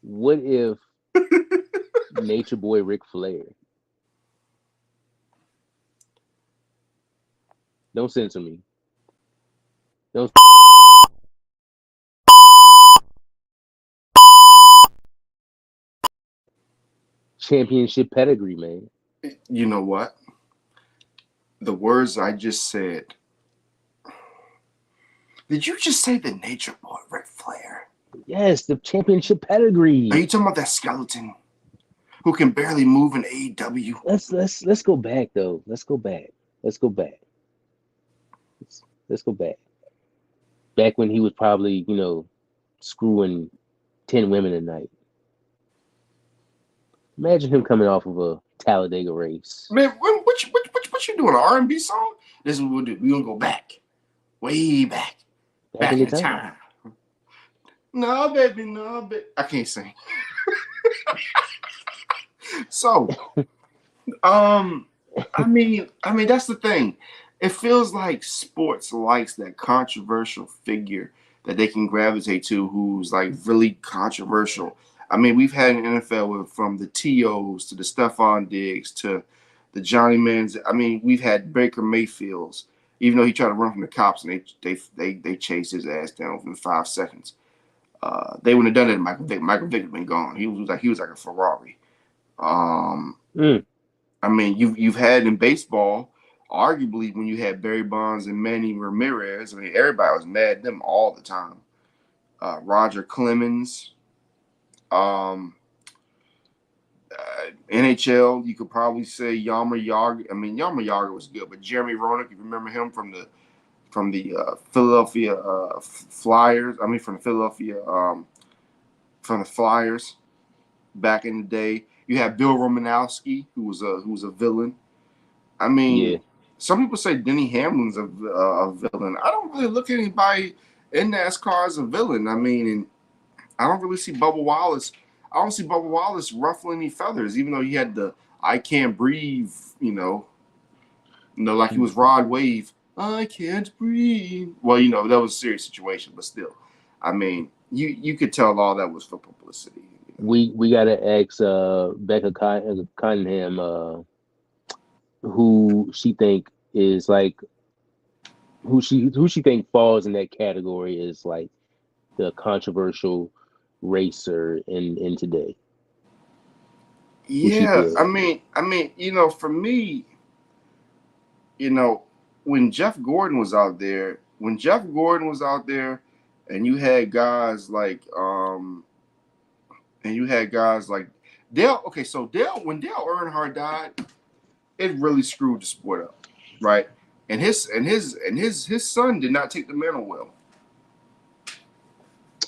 What if Nature Boy Ric Flair? Don't censor me. Don't. Championship pedigree, man. You know what? The words I just said. Did you just say the Nature Boy Ric Flair? Yes, the championship pedigree. Are you talking about that skeleton who can barely move in AEW? Let's go back though. Let's go back. Let's go back. Back when he was probably, screwing 10 women a night. Imagine him coming off of a Talladega race. Man, what you doing? An R&B song? This is what we'll do. We're gonna go back, way back in time. No, baby, no, baby. I can't sing. So, I mean, that's the thing. It feels like sports likes that controversial figure that they can gravitate to, who's like really controversial. I mean, we've had an NFL from the T.O.s to the Stephon Diggs to the Johnny Mans. I mean, we've had Baker Mayfields, even though he tried to run from the cops and they chased his ass down within 5 seconds. They wouldn't have done it. Michael Vick had been gone. He was like a Ferrari. I mean, you've had in baseball, arguably when you had Barry Bonds and Manny Ramirez. I mean, everybody was mad at them all the time. Roger Clemens. NHL, you could probably say Yama Yaga. I mean, Yama Yaga was good, but Jeremy Roenick, you remember him from the Philadelphia Flyers. I mean, from the Flyers back in the day. You had Bill Romanowski, who was a villain. I mean, Some people say Denny Hamlin's a villain. I don't really look at anybody in NASCAR as a villain. I mean, and I don't really see Bubba Wallace. I don't see Bubba Wallace ruffling any feathers, even though he had the "I can't breathe," like he was Rod Wave. I can't breathe. Well, that was a serious situation, but still, I mean, you could tell all that was for publicity. We gotta ask Becca Cunningham who she think is like who she think falls in that category is like the controversial racer in today. Yeah, I mean, for me, when Jeff Gordon was out there, and you had guys like Dale. Okay, so when Dale Earnhardt died, it really screwed the sport up, right? And his son did not take the mantle well.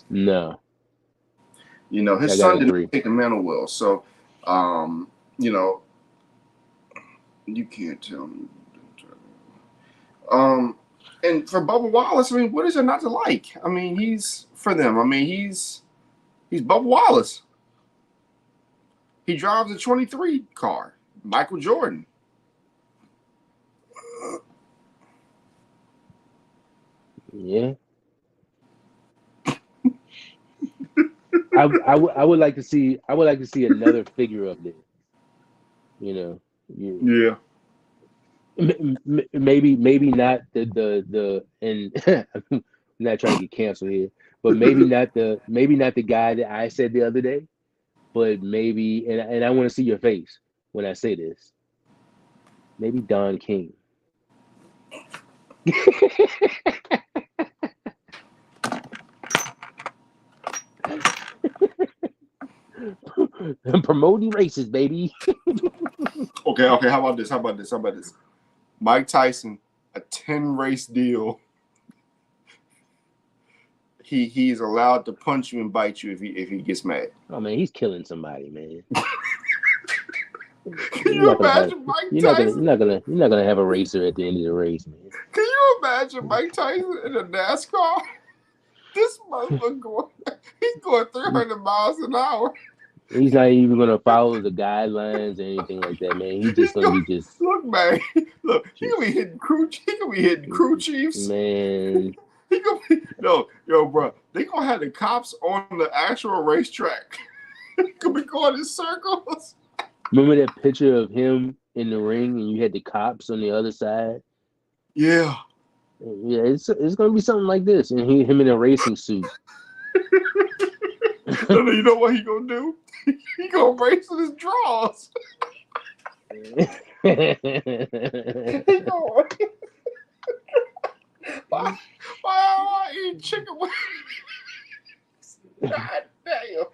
No. His son didn't take the mantle well. So, you can't tell me. And for Bubba Wallace, I mean, what is there not to like? I mean, he's Bubba Wallace. He drives a 23 car. Michael Jordan. Yeah. I would like to see another figure of this. You know, Yeah. maybe not the and I'm not trying to get canceled here, but maybe not the guy that I said the other day, but maybe and I want to see your face when I say this. Maybe Don King. Promoting races, baby. Okay. How about this? Mike Tyson, a 10-race deal. He's allowed to punch you and bite you if he gets mad. Oh man, he's killing somebody, man. Can you imagine Mike Tyson? You're not gonna have a racer at the end of the race, man. Can you imagine Mike Tyson in a NASCAR? This motherfucker he's going 300 miles an hour. He's not even gonna follow the guidelines or anything like that, man. He's just gonna be just look, man. Look, he gonna be hitting crew chiefs. Man. He gonna be, yo, bro. They gonna have the cops on the actual racetrack. He gonna be going in circles. Remember that picture of him in the ring and you had the cops on the other side? Yeah. Yeah, it's gonna be something like this, and him in a racing suit. No, you know what he gonna do? He gonna race with his drawers. He gonna... Why I eat chicken wings? God damn.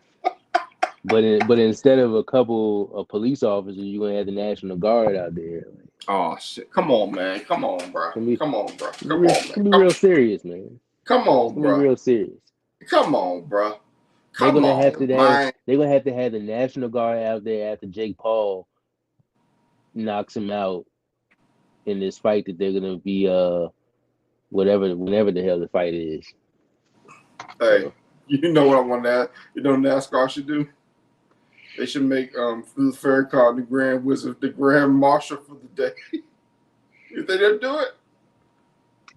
But instead of a couple of police officers, you're gonna have the National Guard out there. Oh shit! Come on, man! Come on, bro! Come on, bro! Be real serious, man. Come on, bro! Be real serious. Come on, bro! They're gonna have to have the National Guard out there after Jake Paul knocks him out in this fight that they're gonna be whenever the hell the fight is. Hey, you know what I want to add? You know what NASCAR should do? They should make Phil Farrakhan the Grand Wizard, the Grand Marshal for the day. You think they'll do it?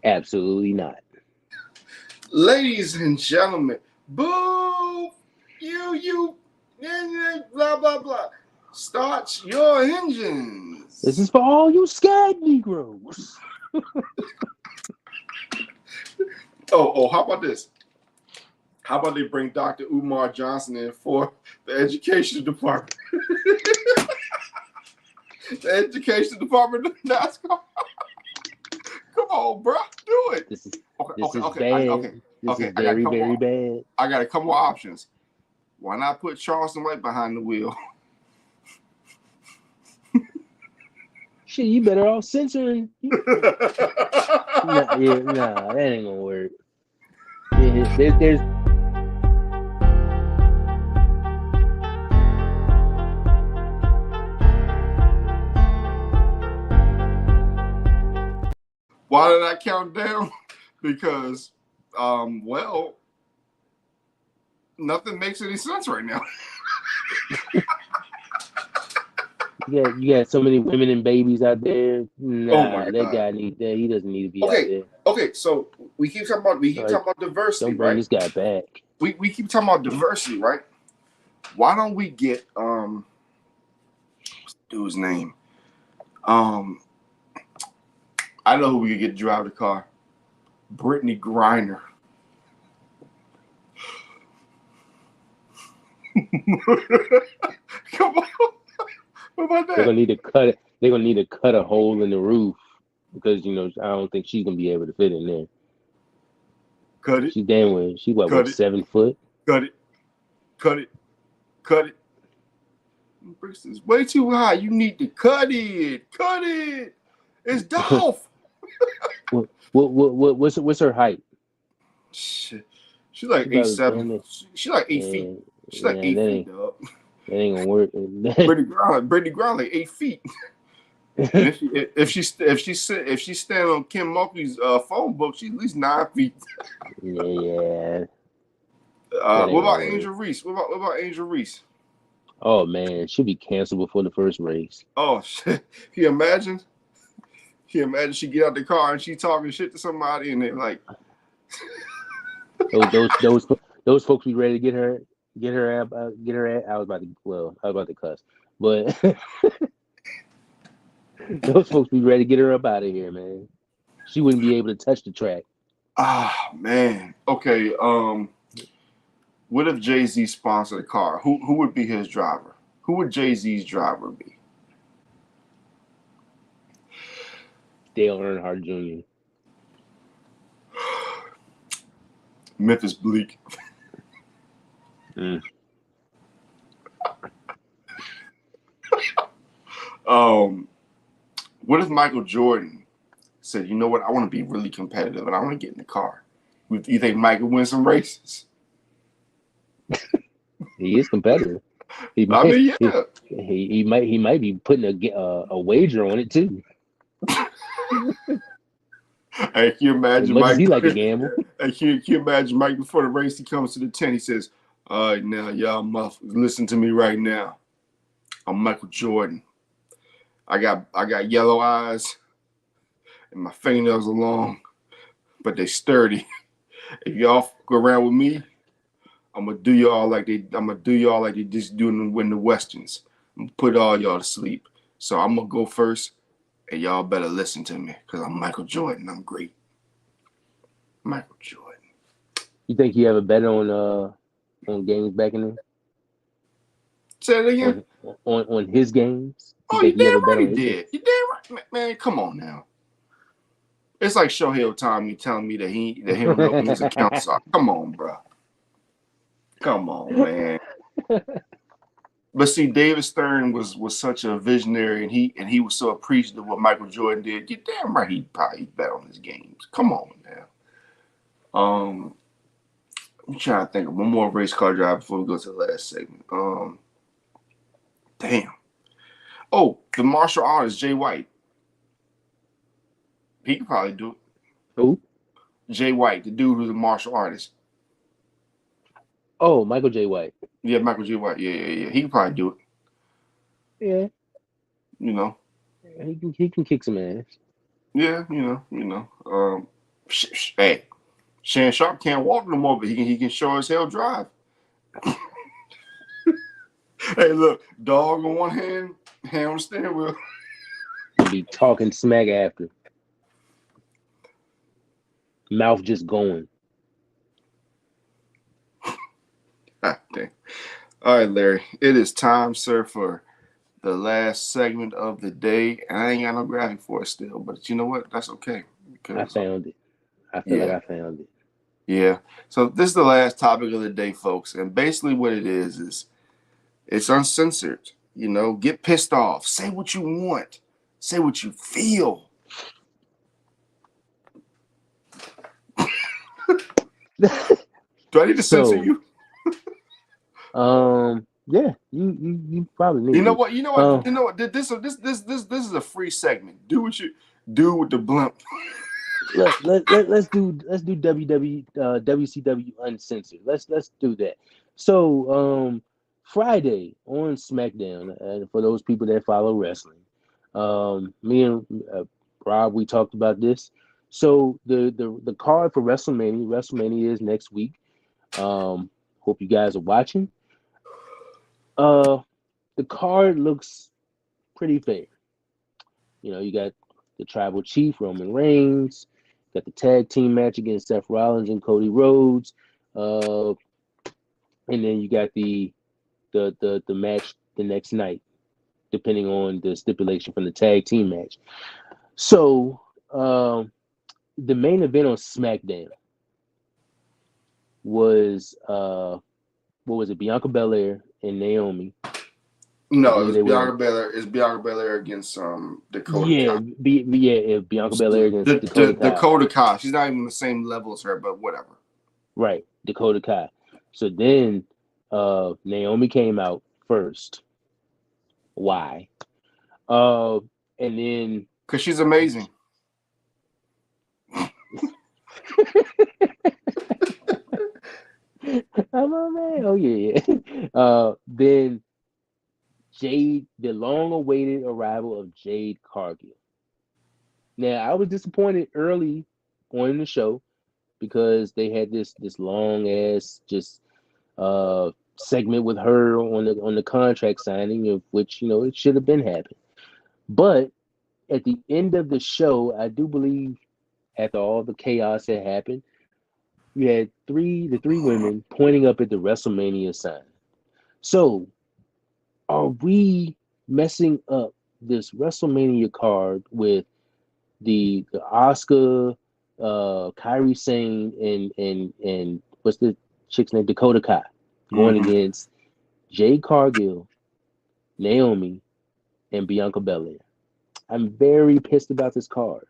Absolutely not. Ladies and gentlemen, boo! You, blah, blah, blah. Start your engines. This is for all you scared Negroes. Oh, how about this? How about they bring Dr. Umar Johnson in for the education department? The education department of NASCAR. Come on, bro. Do it. This is bad. This is very, very bad. I got a couple more options. Why not put Charleston White behind the wheel? Shit, you better off censoring. Nah, that ain't gonna work. There's Why did I count down? Because, well, nothing makes any sense right now. You got so many women and babies out there. Nah, oh my God. That guy he doesn't need to be out there. Okay, so we keep talking about diversity, don't bring right? this guy back. We keep talking about diversity, right? Why don't we get what's the dude's name? I know who we could get to drive the car. Brittany Griner. Come on. What about that? They're gonna need to cut a hole in the roof because I don't think she's gonna be able to fit in there. Cut it. She damn well. She what 7 foot? Cut it. This is way too high. You need to cut it. It's Dolph. What's her height? She's like 8'7". She's like 8 feet. She's like 8 feet, dog. That ain't gonna work. Brittany Griner like 8 feet. if she stand on Kim Mulkey's phone book, she's at least 9 feet. Yeah. What about Angel Reese? What about Angel Reese? Oh man, she'll be canceled before the first race. Oh shit! Can you imagine? She get out the car and she talking shit to somebody and they're like, those folks be ready to get her Get her out. Get her out. I was about to. Well, I was about to cuss, but those folks be ready to get her up out of here, man. She wouldn't be able to touch the track. Ah, man. Okay. What if Jay-Z sponsored a car? Who would be his driver? Who would Jay-Z's driver be? Dale Earnhardt Jr. Memphis Bleak. Mm. What if Michael Jordan said, "You know what? I want to be really competitive and I want to get in the car." You think Mike would win some races? He is competitive. He I might. mean, yeah. He might be putting a wager on it too. Hey, can you As imagine much as Mike? he like to gamble. Hey, can you imagine Mike before the race? He comes to the tent. He says, "All right, now y'all listen to me right now. I'm Michael Jordan. I got yellow eyes and my fingernails are long, but they sturdy. If y'all go around with me, I'm gonna do y'all like they just doing in the westerns. I'm gonna put all y'all to sleep. So I'm gonna go first, and y'all better listen to me, cause I'm Michael Jordan. I'm great, Michael Jordan." You think he ever bet on games back in there? Say it again. On his games? You Oh, think you he ever damn bet right he on his games? did. You damn right, man. Come on now. It's like Shohei Ohtani telling me that he don't know what his accounts are. Come on, bro. Come on, man. But see, David Stern was such a visionary, and he was so appreciative of what Michael Jordan did. You damn right he probably bet on his games. Come on now. I'm trying to think of one more race car driver before we go to the last segment. Damn. Oh, the martial artist Jay White. He could probably do it. Who? Jay White, the dude who's a martial artist. Oh, Michael J. White. Yeah, Michael J. White. Yeah. He could probably do it. Yeah, You know. he can kick some ass. Yeah, you know. Hey, Shan Sharp can't walk no more, but he can show as hell drive. Hey, look, dog on one hand, hand on the steering wheel. And be talking smack after. Mouth just going. Ah, dang. All right, Larry. It is time, sir, for the last segment of the day. And I ain't got no graphic for it still, but you know what? That's okay. I Because found it. I feel like yeah, I found it. yeah. So this is the last topic of the day, folks. And basically what it is it's uncensored. You know, get pissed off. Say what you want. Say what you feel. Do I need to censor you? Yeah, you probably need You know to. what? You know what? You know what? This is a free segment. Do what you do with the blimp. Let's do WCW uncensored. Let's do that. So Friday on SmackDown, and for those people that follow wrestling, me and Rob, we talked about this. So the card for WrestleMania is next week. Hope you guys are watching. The card looks pretty fair. You know, you got the Tribal Chief Roman Reigns, got the tag team match against Seth Rollins and Cody Rhodes, and then you got the match the next night, depending on the stipulation from the tag team match. So the main event on SmackDown was what was it? Bianca Belair and Naomi. No, it was Bianca Belair. It's Bianca Belair against Dakota Kai. Bianca Belair against Dakota Kai. Dakota Kai. She's not even the same level as her, but whatever. Right, Dakota Kai. So then Naomi came out first. Why? And then because she's amazing. I'm a man. Oh yeah. Then Jade, the long-awaited arrival of Jade Cargill. Now I was disappointed early on in the show because they had this long ass just segment with her on the contract signing, of which it should have been happened. But at the end of the show, I do believe after all the chaos had happened, you had the three women pointing up at the WrestleMania sign. So, are we messing up this WrestleMania card with the Oscar, Kyrie Sane, and what's the chick's name, Dakota Kai, going against Jade Cargill, Naomi, and Bianca Belair? I'm very pissed about this card.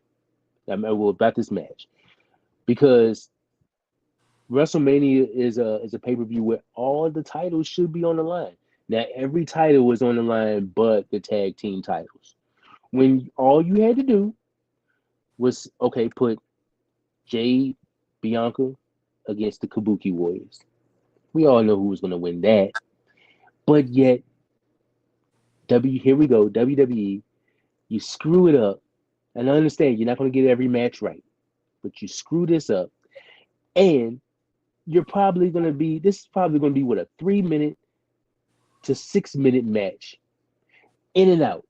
About this match, because WrestleMania is a pay-per-view where all the titles should be on the line. Now every title was on the line but the tag team titles. When all you had to do was put Jade, Bianca against the Kabuki Warriors. We all know who was gonna win that. But yet here we go, WWE, you screw it up. And I understand you're not gonna get every match right, but you screw this up. And this is probably gonna be what, a 3-minute to 6-minute match. In and out.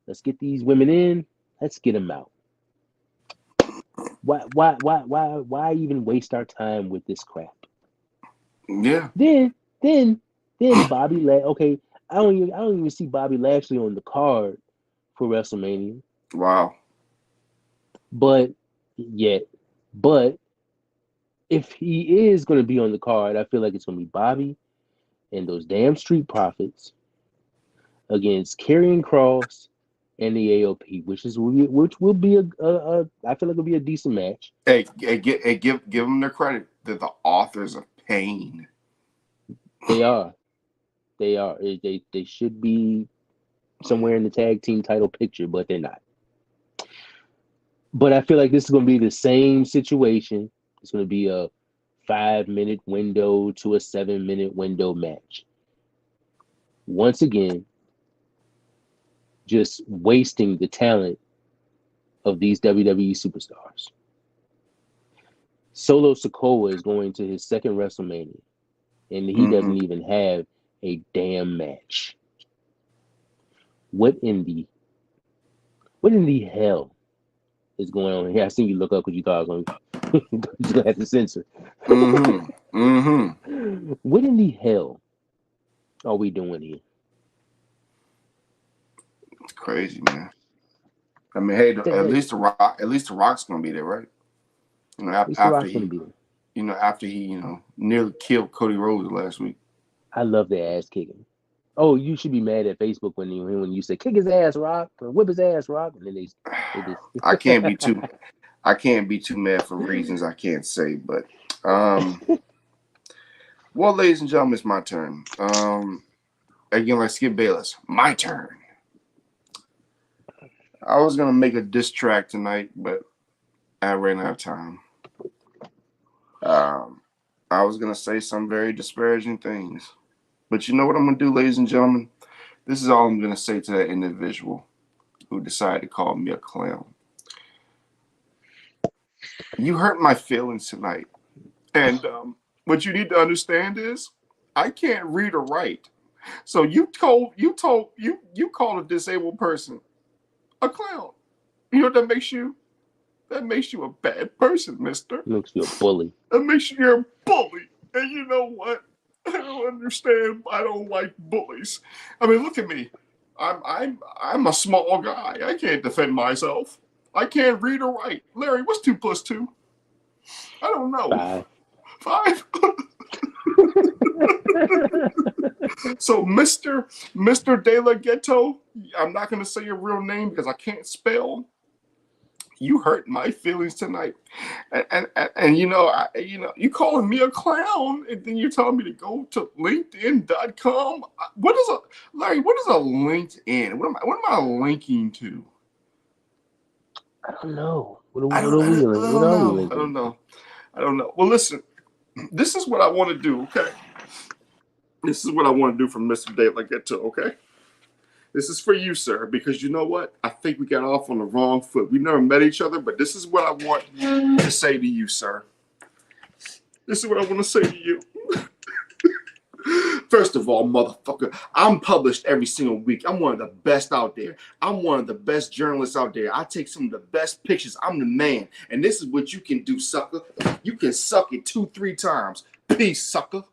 Let's get these women in, let's get them out. Why even waste our time with this crap? Yeah. Then Bobby I don't even see Bobby Lashley on the card for WrestleMania. Wow. But if he is going to be on the card, I feel like it's going to be Bobby and those damn Street Profits against Karrion Kross and the AOP, which will be I feel like it'll be a decent match. Hey, give them their credit. They're the authors of pain. They are. They should be somewhere in the tag team title picture, but they're not. But I feel like this is going to be the same situation. It's going to be a 5-minute window to a 7-minute window match. Once again, just wasting the talent of these WWE superstars. Solo Sikoa is going to his second WrestleMania, and he doesn't even have a damn match. What in the hell is going on here? I seen you look up because you thought I was going to have to censor. What in the hell are we doing here? It's crazy, man. I mean, hey, at least the Rock's gonna be there, right? After he nearly killed Cody Rhodes last week. I love their ass kicking. Oh, you should be mad at Facebook when you say kick his ass, Rock, or whip his ass, Rock, and then they just... I can't be too mad for reasons I can't say, but well, ladies and gentlemen, it's my turn. Again, like Skip Bayless, my turn. I was gonna make a diss track tonight, but I ran out of time. I was gonna say some very disparaging things, but you know what I'm gonna do, ladies and gentlemen? This is all I'm gonna say to that individual who decided to call me a clown. You hurt my feelings tonight, and what you need to understand is I can't read or write. So you called a disabled person a clown. You know what that makes you? That makes you a bad person, mister. Makes you a bully. That makes you a bully. And you know what? I don't understand. I don't like bullies. I mean, look at me. I'm a small guy. I can't defend myself. I can't read or write. Larry, what's 2 + 2? I don't know. 5. So, Mr. De La Ghetto, I'm not going to say your real name because I can't spell. You hurt my feelings tonight, and you calling me a clown, and then you're telling me to go to LinkedIn.com. What is a LinkedIn? What am I linking to? I don't know. I don't know. Well, listen, this is what I want to do. Okay, this is what I want to do from Mr. De La Ghetto. Okay. This is for you, sir, because you know what? I think we got off on the wrong foot. We never met each other, but this is what I want to say to you, sir. This is what I want to say to you. First of all, motherfucker, I'm published every single week. I'm one of the best out there. I'm one of the best journalists out there. I take some of the best pictures. I'm the man. And this is what you can do, sucker. You can suck it 2-3 times. Peace, sucker.